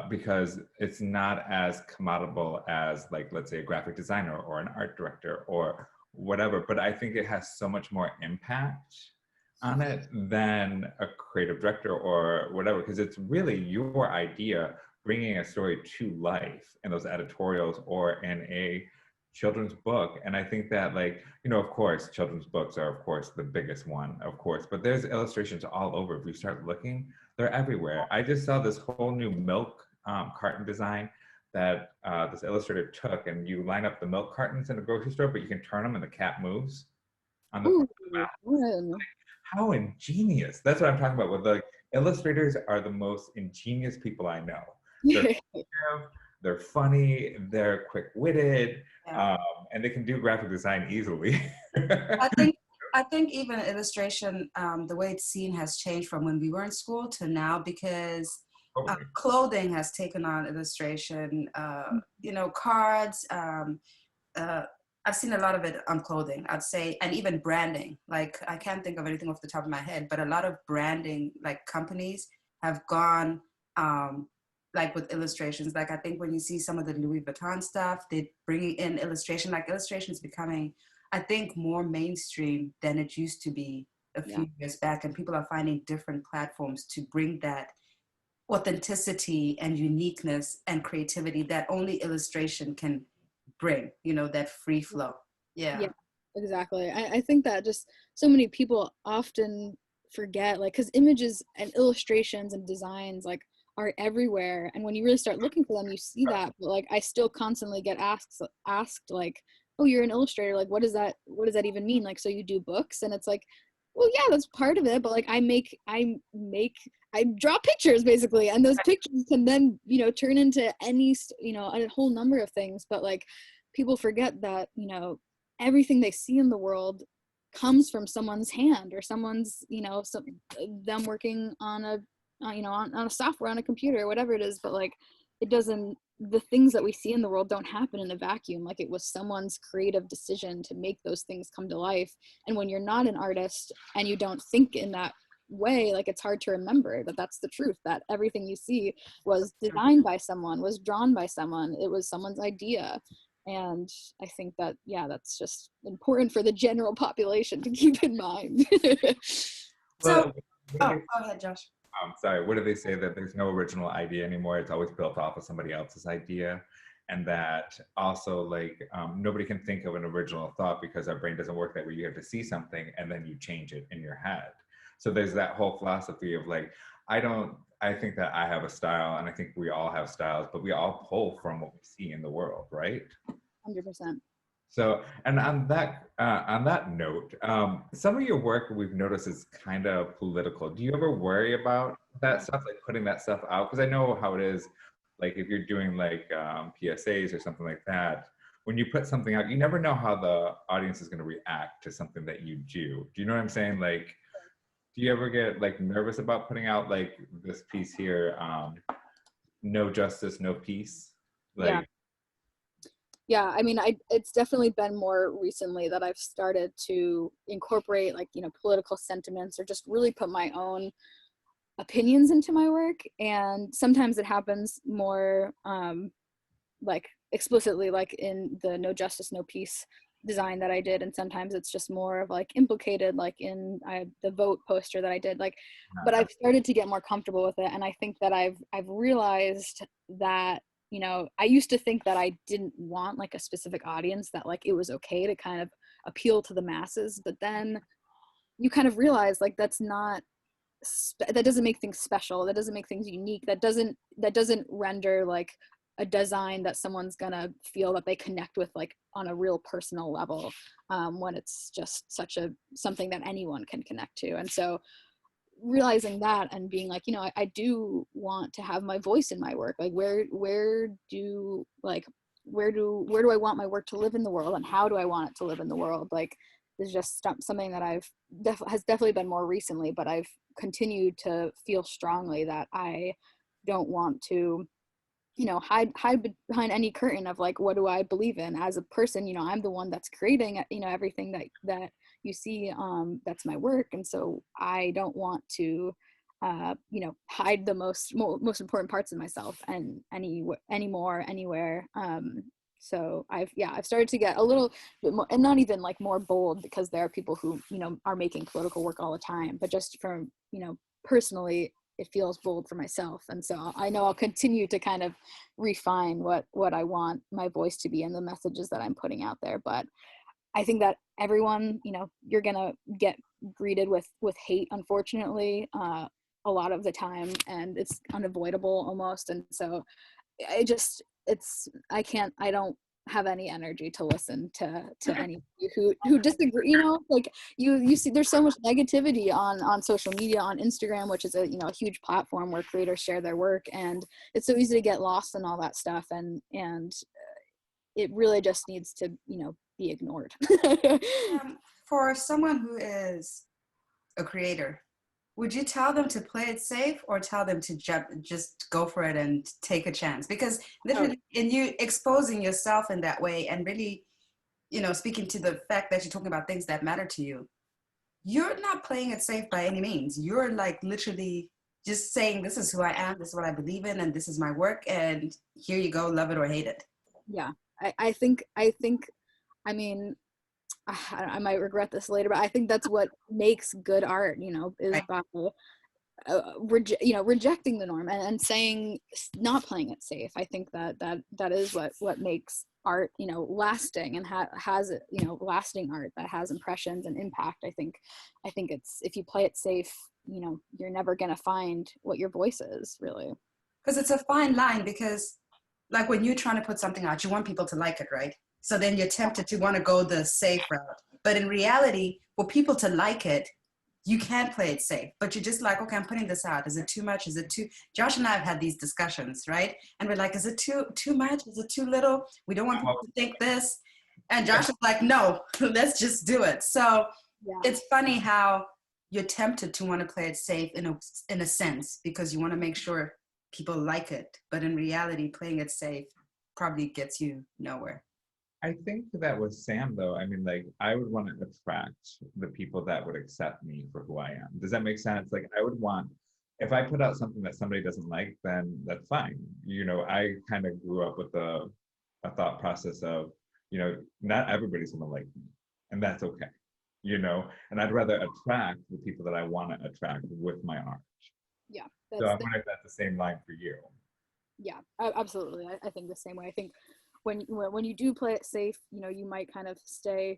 because it's not as commoditable as, like, let's say a graphic designer or an art director or whatever. But I think it has so much more impact on it than a creative director or whatever, because it's really your idea bringing a story to life in those editorials or in a children's book. And I think that, like, you know, of course, children's books are, of course, the biggest one, of course, but there's illustrations all over. If you start looking, they're everywhere. I just saw this whole new milk carton design that this illustrator took, and you line up the milk cartons in a grocery store, but you can turn them and the cat moves on the Ooh, mouth. How ingenious. That's what I'm talking about. With the illustrators are the most ingenious people I know. They're creative, they're funny, they're quick-witted, and they can do graphic design easily. I think even illustration, the way it's seen has changed from when we were in school to now, because clothing has taken on illustration. You know, cards. I've seen a lot of it on clothing, I'd say, and even branding. Like, I can't think of anything off the top of my head, but a lot of branding, like, companies have gone like with illustrations. Like, I think when you see some of the Louis Vuitton stuff, they bring in illustration. Like, illustration is becoming, I think, more mainstream than it used to be a few years back, and people are finding different platforms to bring that authenticity and uniqueness and creativity that only illustration can bring, you know, that free flow. Yeah, exactly. I think that just so many people often forget, like, because images and illustrations and designs, like, are everywhere, and when you really start looking for them, you see that. But like, I still constantly get asked like, oh, you're an illustrator, like, what does that even mean? Like, so you do books? And it's like, well, yeah, that's part of it, but like, I draw pictures basically, and those pictures can then, you know, turn into any, you know, a whole number of things. But like, people forget that, you know, everything they see in the world comes from someone's hand, or someone's, you know, them working on a you know, on a software, on a computer, whatever it is. But like, the things that we see in the world don't happen in a vacuum. Like, it was someone's creative decision to make those things come to life. And when you're not an artist and you don't think in that way, like, it's hard to remember that that's the truth, that everything you see was designed by someone, was drawn by someone, it was someone's idea. And I think that, that's just important for the general population to keep in mind. So, go ahead, Josh. Sorry, what do they say? That there's no original idea anymore. It's always built off of somebody else's idea. And that also, like, nobody can think of an original thought because our brain doesn't work that way. You have to see something and then you change it in your head. So there's that whole philosophy of like, I think that I have a style, and I think we all have styles, but we all pull from what we see in the world, right? 100%. So, and on that note, some of your work we've noticed is kind of political. Do you ever worry about that stuff, like putting that stuff out? Because I know how it is, like if you're doing like PSAs or something like that, when you put something out, you never know how the audience is going to react to something that you do. Do you know what I'm saying? Like, do you ever get like nervous about putting out like this piece here, no justice, no peace? Like, yeah, I mean, it's definitely been more recently that I've started to incorporate, like, you know, political sentiments, or just really put my own opinions into my work. And sometimes it happens more like explicitly, like in the No Justice, No Peace design that I did, and sometimes it's just more of like implicated, like in the vote poster that I did, like, but I've started to get more comfortable with it. And I think that I've realized that, you know, I used to think that I didn't want like a specific audience, that like it was okay to kind of appeal to the masses, but then you kind of realize like that doesn't make things special, that doesn't make things unique, that doesn't render like a design that someone's gonna feel that they connect with like on a real personal level, when it's just something that anyone can connect to. And so realizing that and being like, you know, I do want to have my voice in my work. Like, where do I want my work to live in the world, and how do I want it to live in the world? Like, is just something that has definitely been more recently, but I've continued to feel strongly that I don't want to, hide behind any curtain of like, what do I believe in as a person? I'm the one that's creating, everything that you see, that's my work. And so I don't want to, hide the most important parts of myself and anymore, anywhere. So I've started to get a little bit more, and not even like more bold, because there are people who, are making political work all the time, but just from, personally, it feels bold for myself. And so I know I'll continue to kind of refine what I want my voice to be and the messages that I'm putting out there. But I think that everyone, you're gonna get greeted with hate, unfortunately, a lot of the time, and it's unavoidable almost. And so I don't have any energy to listen to any who disagree. Like you see there's so much negativity on social media, on Instagram, which is a huge platform where creators share their work, and it's so easy to get lost in all that stuff, and it really just needs to be ignored. For someone who is a creator, would you tell them to play it safe, or tell them to just go for it and take a chance? Because literally, in you exposing yourself in that way, and really, speaking to the fact that you're talking about things that matter to you, you're not playing it safe by any means. You're like literally just saying, this is who I am, this is what I believe in, and this is my work, and here you go, love it or hate it. Yeah, I think, I mean, I might regret this later, but I think that's what makes good art, is Right. by rejecting the norm and saying, not playing it safe. I think that is what makes art, lasting, and has lasting art that has impressions and impact. I think it's, if you play it safe, you're never gonna find what your voice is, really. Because it's a fine line, because like when you're trying to put something out, you want people to like it, right? So then you're tempted to want to go the safe route. But in reality, for people to like it, you can't play it safe. But you're just like, okay, I'm putting this out. Is it too much? Is it too? Josh and I have had these discussions, right? And we're like, is it too much? Is it too little? We don't want people to think this. And Josh is like, no, let's just do it. So It's funny how you're tempted to want to play it safe in a sense, because you want to make sure people like it. But in reality, playing it safe probably gets you nowhere. I think that with Sam, though, I mean, like, I would want to attract the people that would accept me for who I am. Does that make sense? Like, I would want, if I put out something that somebody doesn't like, then that's fine. I kind of grew up with a thought process of, not everybody's going to like me, and that's okay, and I'd rather attract the people that I want to attract with my art. Yeah. So I wonder if that's the same line for you. Yeah, absolutely. I think the same way. I think when you do play it safe, you might kind of stay,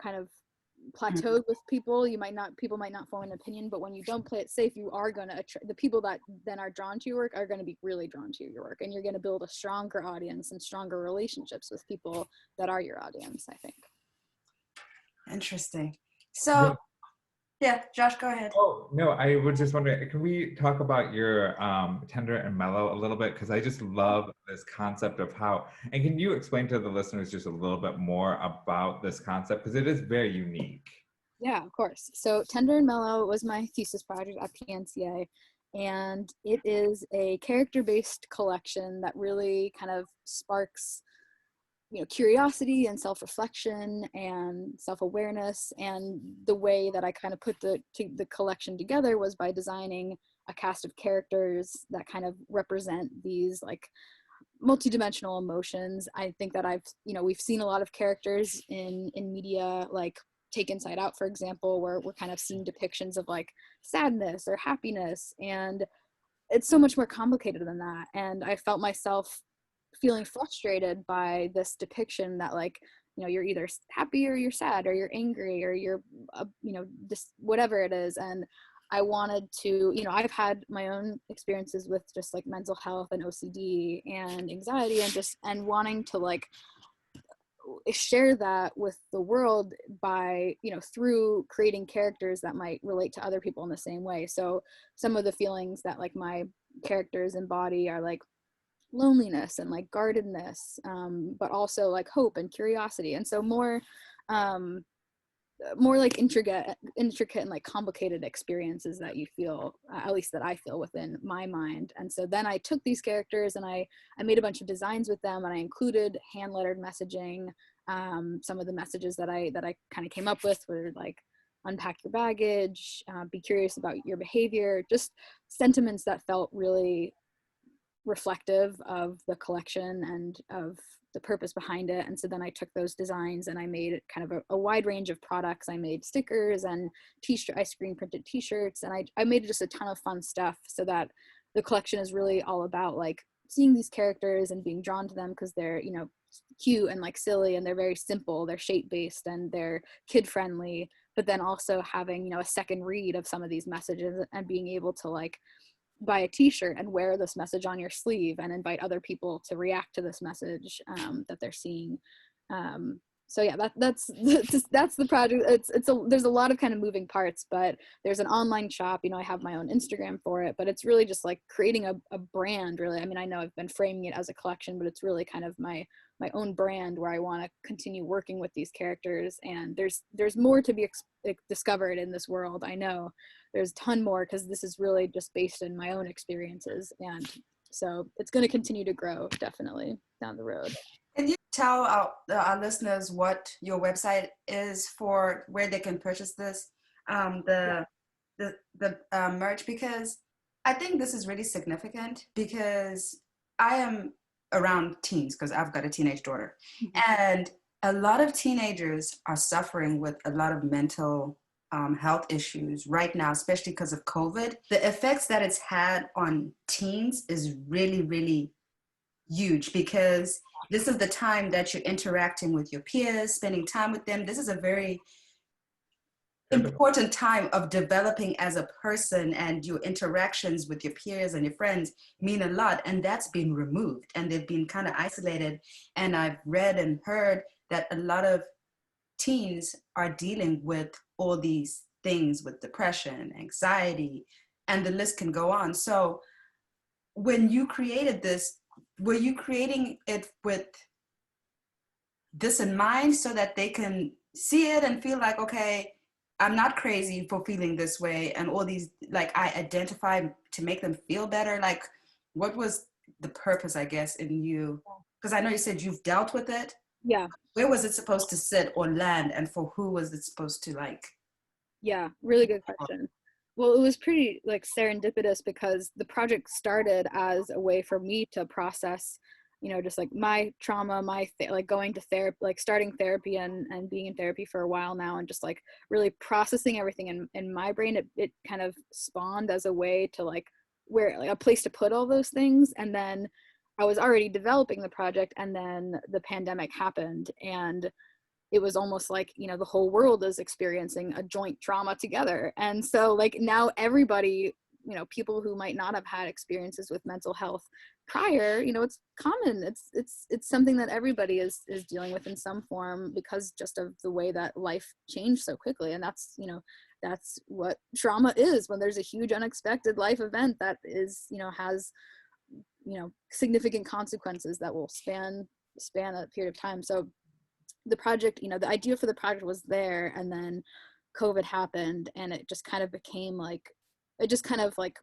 kind of plateaued with people. People might not form an opinion, but when you don't play it safe, you are going to attract the people that then are drawn to your work, are going to be really drawn to your work, and you're going to build a stronger audience and stronger relationships with people that are your audience, I think. Interesting. So yeah, Josh, go ahead. Oh, no, I was just wondering, can we talk about your Tender and Mellow a little bit? Because I just love this concept of how, and can you explain to the listeners just a little bit more about this concept? Because it is very unique. Yeah, of course. So Tender and Mellow was my thesis project at PNCA, and it is a character-based collection that really kind of sparks curiosity and self-reflection and self-awareness. And the way that I kind of put the collection together was by designing a cast of characters that kind of represent these like multidimensional emotions. I think that we've seen a lot of characters in media, like take Inside Out, for example, where we're kind of seeing depictions of like sadness or happiness, and it's so much more complicated than that. And I felt myself feeling frustrated by this depiction that like you're either happy or you're sad or you're angry or you're just whatever it is. And I wanted to, I've had my own experiences with just like mental health and OCD and anxiety, and wanting to like share that with the world by through creating characters that might relate to other people in the same way. So some of the feelings that like my characters embody are like loneliness and like guardedness, but also like hope and curiosity. And so more more like intricate and like complicated experiences that you feel, at least that I feel within my mind. And so then I took these characters and I made a bunch of designs with them, and I included hand lettered messaging. Some of the messages that I kind of came up with were like, unpack your baggage, be curious about your behavior, just sentiments that felt really reflective of the collection and of the purpose behind it. And so then I took those designs and I made kind of a wide range of products. I made stickers and t-shirt, I screen printed t-shirts, and I made just a ton of fun stuff, so that the collection is really all about like seeing these characters and being drawn to them because they're, you know, cute and like silly, and they're very simple, they're shape based, and they're kid friendly, but then also having, you know, a second read of some of these messages and being able to like buy a t-shirt and wear this message on your sleeve and invite other people to react to this message that they're seeing. So yeah, that's the project. There's a lot of kind of moving parts, but there's an online shop, you know, I have my own Instagram for it, but it's really just like creating a brand, really. I mean, I know I've been framing it as a collection, but it's really kind of my own brand where I want to continue working with these characters, and there's more to be discovered in this world. I know there's a ton more, because this is really just based in my own experiences, and so it's going to continue to grow definitely down the road. Can you tell our listeners what your website is for where they can purchase this, the merch? Because I think this is really significant, because I am around teens because I've got a teenage daughter, and a lot of teenagers are suffering with a lot of mental health issues right now, especially because of COVID. The effects that it's had on teens is really, really huge, because this is the time that you're interacting with your peers, spending time with them. This is a very important time of developing as a person, and your interactions with your peers and your friends mean a lot, and that's been removed, and they've been kind of isolated. And I've read and heard that a lot of teens are dealing with all these things, with depression, anxiety, and the list can go on. So when you created this, were you creating it with this in mind, so that they can see it and feel like, okay, I'm not crazy for feeling this way, and all these, like, I identify to make them feel better? Like, what was the purpose, I guess, in you? Because I know you said you've dealt with it. Yeah. Where was it supposed to sit or land, and for who was it supposed to, like? Yeah, really good question. Well, it was pretty like serendipitous, because the project started as a way for me to process, you know, just like my trauma, like going to therapy, like starting therapy and being in therapy for a while now, and just like really processing everything in my brain. It kind of spawned as a way to like, where like a place to put all those things. And then I was already developing the project, and then the pandemic happened, and it was almost like, you know, the whole world is experiencing a joint trauma together. And so like now everybody, you know, people who might not have had experiences with mental health prior, you know, it's common. It's something that everybody is dealing with in some form, because just of the way that life changed so quickly. And that's, you know, that's what trauma is, when there's a huge unexpected life event that is, you know, has, you know, significant consequences that will span a period of time. So the project, you know, the idea for the project was there, and then COVID happened, and it just kind of became like, it just kind of like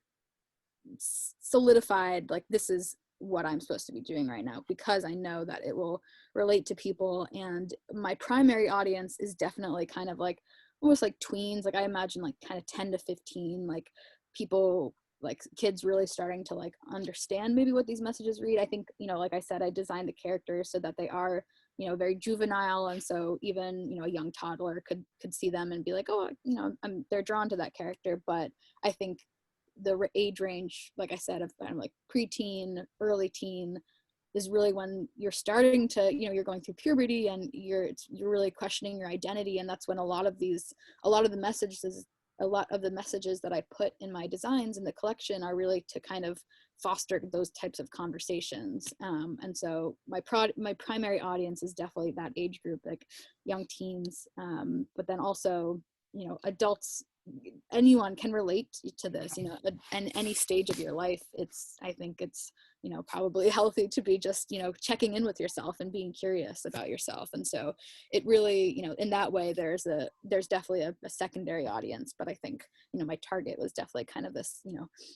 solidified, like, this is what I'm supposed to be doing right now, because I know that it will relate to people. And my primary audience is definitely kind of like almost like tweens, like I imagine like kind of 10 to 15, like people, like kids really starting to like understand maybe what these messages read. I think, you know, like I said, I designed the characters so that they are, you know, very juvenile, and so even, you know, a young toddler could see them and be like, oh, you know, they're drawn to that character. But I think the age range, like I said, of kind of like preteen, early teen, is really when you're starting to, you know, you're going through puberty, and you're really questioning your identity. And that's when a lot of the messages that I put in my designs in the collection are really to kind of foster those types of conversations. And so my primary audience is definitely that age group, like young teens, but then also, you know, adults anyone can relate to this, and any stage of your life. I think it's, probably healthy to be just, checking in with yourself and being curious about yourself. And so it really, in that way, there's definitely a secondary audience. But I think, my target was definitely kind of this,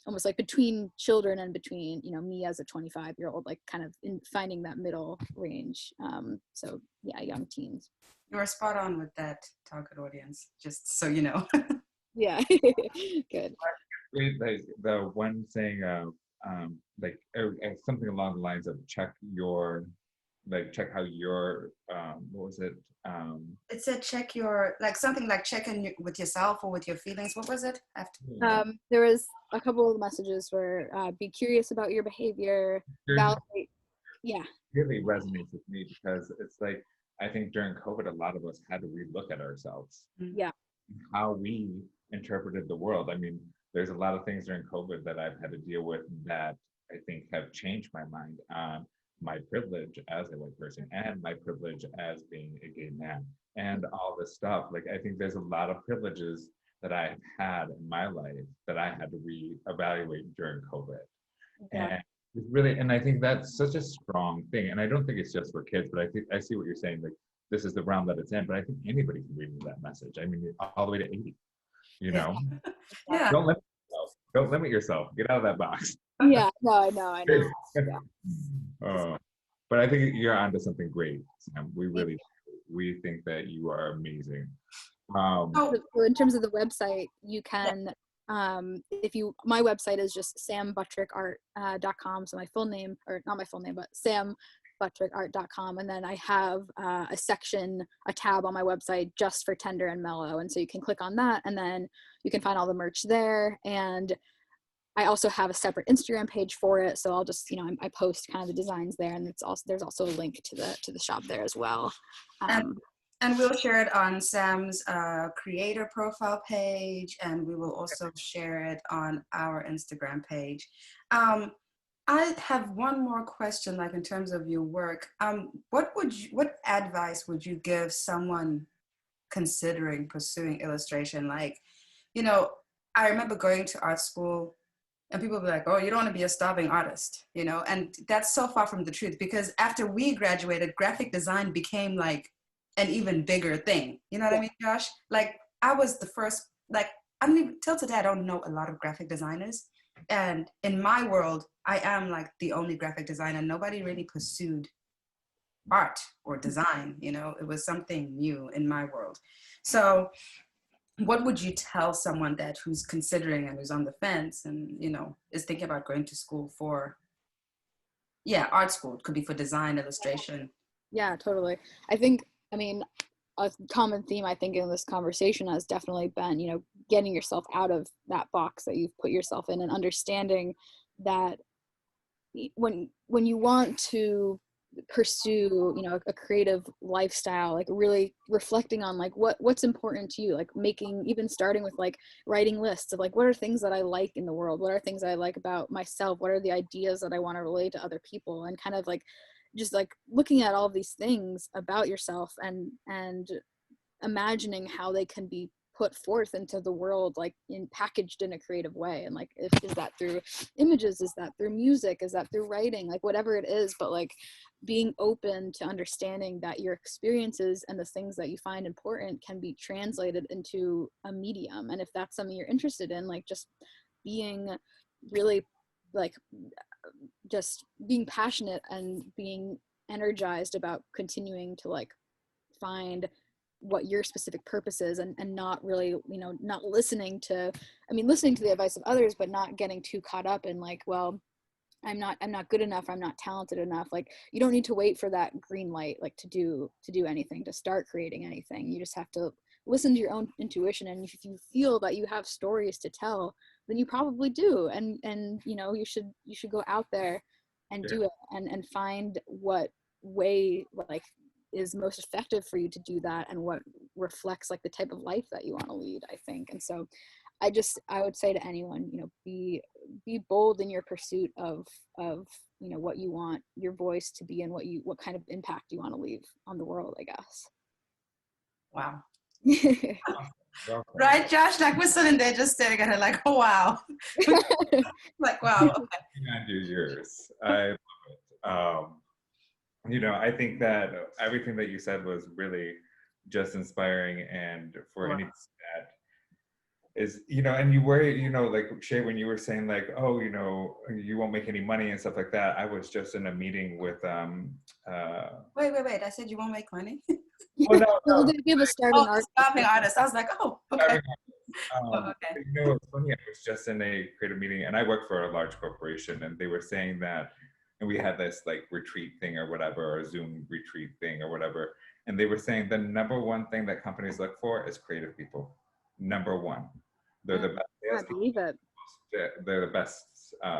almost like between children and between, me as a 25-year-old, like kind of in finding that middle range. So yeah, young teens. You are spot on with that target audience, just so you know. Yeah. Good. Like the one saying, like something along the lines of check how your what was it? It said check your, like something like check in with yourself or with your feelings. What was it? There was a couple of messages where be curious about your behavior, validate. Yeah. Really resonates with me because it's like, I think during COVID, a lot of us had to relook at ourselves. Yeah. How we interpreted the world. I mean, there's a lot of things during COVID that I've had to deal with that I think have changed my mind on my privilege as a white person and my privilege as being a gay man and all this stuff. Like, I think there's a lot of privileges that I've had in my life that I had to reevaluate during COVID. Yeah. And it's really, and I think that's such a strong thing. And I don't think it's just for kids, but I think I see what you're saying. Like, this is the realm that it's in, but I think anybody can read that message. I mean, all the way to 80, Yeah. Don't limit yourself. Don't limit yourself. Get out of that box. Yeah, no, I know. Yeah. But I think you're onto something great, Sam. We think that you are amazing. So in terms of the website, you can, my website is just sambuttrickart.com. So my full name, or not my full name, but sambuttrickart.com. And then I have a tab on my website just for Tender and Mellow. And so you can click on that and then you can find all the merch there. And I also have a separate Instagram page for it. So I'll just, I post kind of the designs there, and there's also a link to the shop there as well. And we'll share it on Sam's creator profile page, and we will also share it on our Instagram page. I have one more question, like in terms of your work. What advice would you give someone considering pursuing illustration? Like, I remember going to art school and people would be like, oh, you don't want to be a starving artist, and that's so far from the truth, because after we graduated, graphic design became like an even bigger thing. You know what I mean, Josh? Like, I was the first, like, I don't even, till today, I don't know a lot of graphic designers. And in my world, I am like the only graphic designer. Nobody really pursued art or design, it was something new in my world. So what would you tell someone who's considering and who's on the fence and, is thinking about going to school for, art school? It could be for design, illustration. Yeah, totally. I mean, a common theme, I think, in this conversation has definitely been, getting yourself out of that box that you've put yourself in, and understanding that when you want to pursue, a creative lifestyle, like really reflecting on like what's important to you, like starting with like writing lists of like, what are things that I like in the world? What are things I like about myself? What are the ideas that I want to relate to other people? And kind of like, just like looking at all these things about yourself and imagining how they can be put forth into the world, like packaged in a creative way. And like, is that through images? Is that through music? Is that through writing? Like whatever it is, but like being open to understanding that your experiences and the things that you find important can be translated into a medium. And if that's something you're interested in, like just being really like just being passionate and being energized about continuing to like find what your specific purpose is, and not really, not listening to the advice of others, but not getting too caught up in like, well, I'm not good enough, I'm not talented enough. Like, you don't need to wait for that green light, like to do anything, to start creating anything. You just have to listen to your own intuition. And if you feel that you have stories to tell, then you probably do. And you should go out there and do it, and find what way like is most effective for you to do that, and what reflects like the type of life that you want to lead, I think. And so I would say to anyone, be bold in your pursuit of what you want your voice to be, and what kind of impact you want to leave on the world, I guess. Wow. welcome. Right, Josh? Like we're sitting there just staring at her like, oh, wow. Like, wow. Okay. And do yours. I love it. You know, I think that everything that you said was really just inspiring, and for Wow. any that is, you know, and you were, you know, like Shay, when you were saying like, oh, you know, you won't make any money and stuff like that. I was just in a meeting with Wait. I said you won't make money? well, no, Well, no. they give a starving Oh, artist. starving artist. I was like, oh, okay. Oh, okay. You know, it's funny. I was just in a creative meeting, and I work for a large corporation, and they were saying that, and we had this like retreat thing or whatever, or Zoom retreat thing or whatever, and they were saying the number one thing that companies look for is creative people. Number one, they're the best I salespeople, believe it. they're the best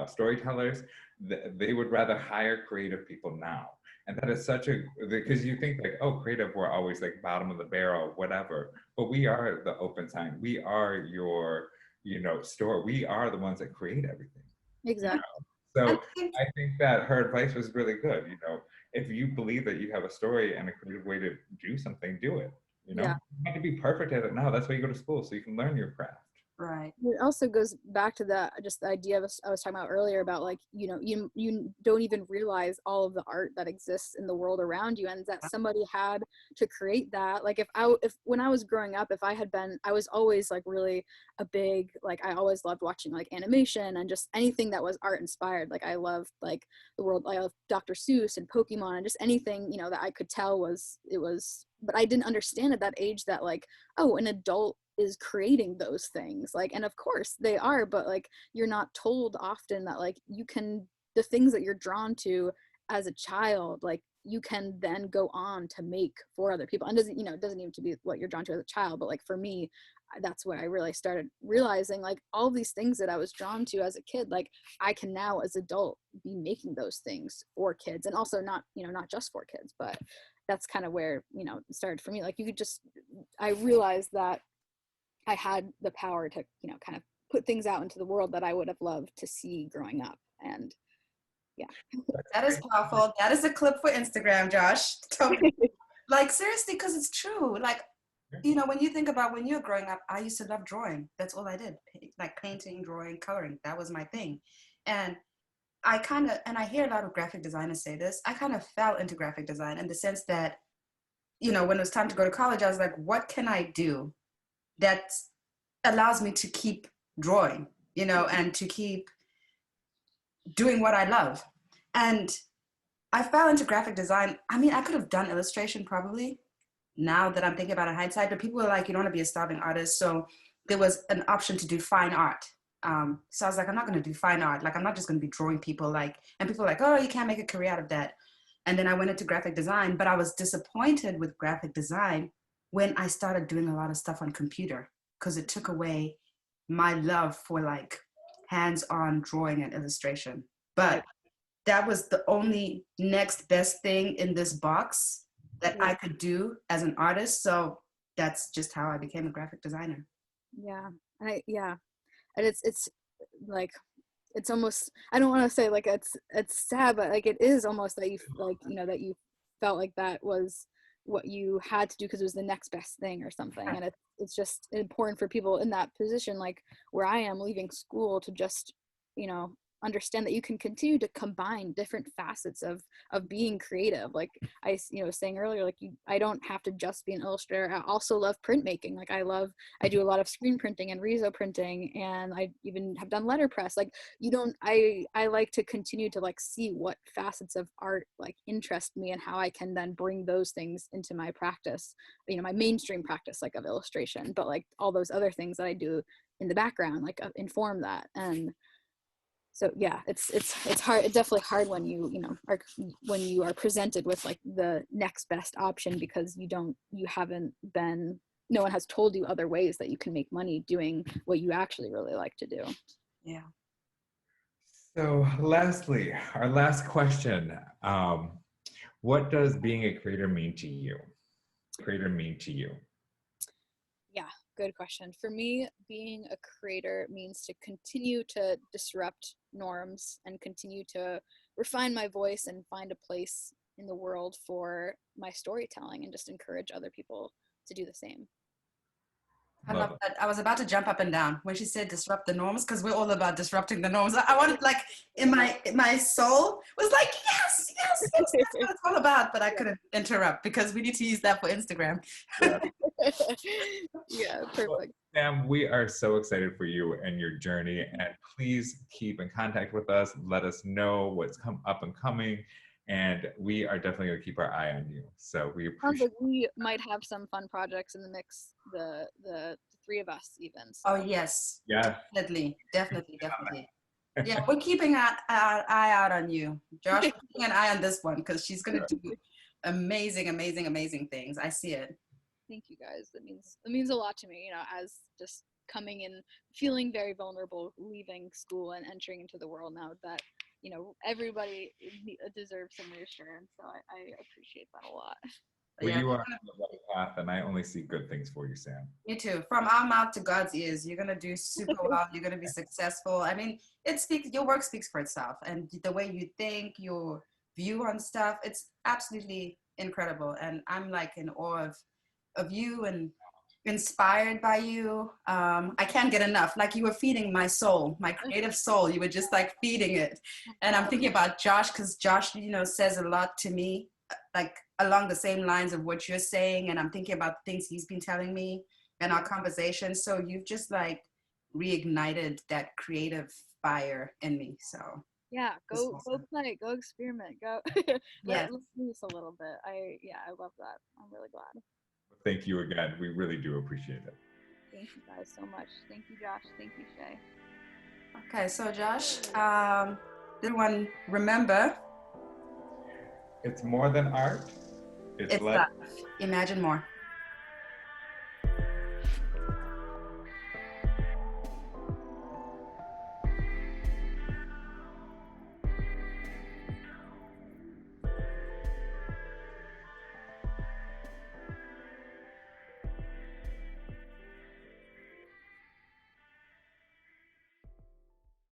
storytellers. They would rather hire creative people now. And that is such a, because you think like, oh, creative, we're always like bottom of the barrel, whatever. But we are the open sign. We are your, you know, store. We are the ones that create everything. Exactly. You know? I So think, I think that her advice was really good. You know, if you believe that you have a story and a creative way to do something, do it. You know, Yeah. you don't have to be perfect at it now. That's why you go to school, so you can learn your craft. right. It also goes back to the just the idea of I was talking about earlier about like, you know, you don't even realize all of the art that exists in the world around you, and that somebody had to create that. Like if when I was growing up, if I had been, I was always like really a big, like I always loved watching like animation and just anything that was art inspired. Like I loved like the world, I loved Dr. Seuss and Pokemon and just anything, you know, that I could tell was, but I didn't understand at that age that like, oh, an adult is creating those things, like, and of course they are, but like you're not told often that like you can, the things that you're drawn to as a child, like you can then go on to make for other people. And doesn't, you know, it doesn't even to be what you're drawn to as a child, but like for me, that's where I really started realizing like all these things that I was drawn to as a kid, like I can now as adult be making those things for kids, and also not, you know, not just for kids, but that's kind of where, you know, it started for me. Like you could just, I realized that I had the power to, you know, kind of put things out into the world that I would have loved to see growing up. And yeah. That is powerful. That is a clip for Instagram, Josh. Totally. Like seriously, because it's true. Like, you know, when you think about when you're growing up, I used to love drawing. That's all I did. Like painting, drawing, coloring. That was my thing. And I kind of, and I hear a lot of graphic designers say this, I kind of fell into graphic design in the sense that, you know, when it was time to go to college, I was like, what can I do that allows me to keep drawing, you know, and to keep doing what I love? And I fell into graphic design. I mean, I could have done illustration probably now that I'm thinking about it in hindsight, but people were like, you don't want to be a starving artist. So there was an option to do fine art. So I was like, I'm not going to do fine art. Like, I'm not just going to be drawing people, like, and people were like, oh, you can't make a career out of that. And then I went into graphic design, but I was disappointed with graphic design when I started doing a lot of stuff on computer, because it took away my love for like hands-on drawing and illustration. But that was the only next best thing in this box that I could do as an artist. So that's just how I became a graphic designer. Yeah. And it's like, it's almost, I don't want to say like it's sad, but like it is almost that you like, you know, that you felt like that was what you had to do because it was the next best thing or something. And it's just important for people in that position, like where I am leaving school, to just, you know, understand that you can continue to combine different facets of being creative. Like I, you know, was saying earlier, like I don't have to just be an illustrator. I also love printmaking. Like I do a lot of screen printing and reso printing, and I even have done letterpress. Like I like to continue to like see what facets of art like interest me and how I can then bring those things into my practice, you know, my mainstream practice like of illustration, but like all those other things that I do in the background like inform that. And so yeah, it's hard. It's definitely hard when you know, are when you are presented with like the next best option, because you haven't been, no one has told you other ways that you can make money doing what you actually really like to do. Yeah. So lastly, our last question, what does being a creator mean to you? Creator mean to you? Yeah, good question. For me, being a creator means to continue to disrupt norms and continue to refine my voice and find a place in the world for my storytelling, and just encourage other people to do the same. I Love love that. I was about to jump up and down when she said disrupt the norms, because we're all about disrupting the norms. I wanted, like, in my soul was like, yes, yes, yes, that's what it's all about. But I couldn't interrupt because we need to use that for Instagram. it. Yeah, Well, perfect. Sam, we are so excited for you and your journey, and please keep in contact with us. Let us know what's come up and coming, and we are definitely going to keep our eye on you. So we Sounds appreciate. like we might have some fun projects in the mix, the three of us even. So. Oh yes, Yeah. definitely, definitely, definitely. Yeah, we're keeping our eye out on you, Josh. We're keeping an eye on this one because she's gonna do amazing, amazing, amazing things. I see it. Thank you guys. That means a lot to me, as just coming in feeling very vulnerable, leaving school and entering into the world now that, everybody deserves some reassurance. So I appreciate that a lot. Well, Yeah, you are on the right path, and I only see good things for you, Sam. me too. From our mouth to God's ears, you're gonna do super well. You're gonna be successful. I mean, your work speaks for itself, and the way you think, your view on stuff, it's absolutely incredible. And I'm like in awe of you and inspired by you. I can't get enough. Like, you were feeding my soul, my creative soul. You were just like feeding it. And I'm thinking about Josh, because Josh, says a lot to me, like along the same lines of what you're saying. And I'm thinking about things he's been telling me and our conversation. So you've just like reignited that creative fire in me. So Yeah, go awesome. play, go experiment, go Yes. let's loose a little bit. I love that. I'm really glad. Thank you again. We really do appreciate it. Thank you guys so much. Thank you, Josh. Thank you, Shay. Okay, so Josh, everyone remember, It's more than art. It's it's life. life. Imagine more.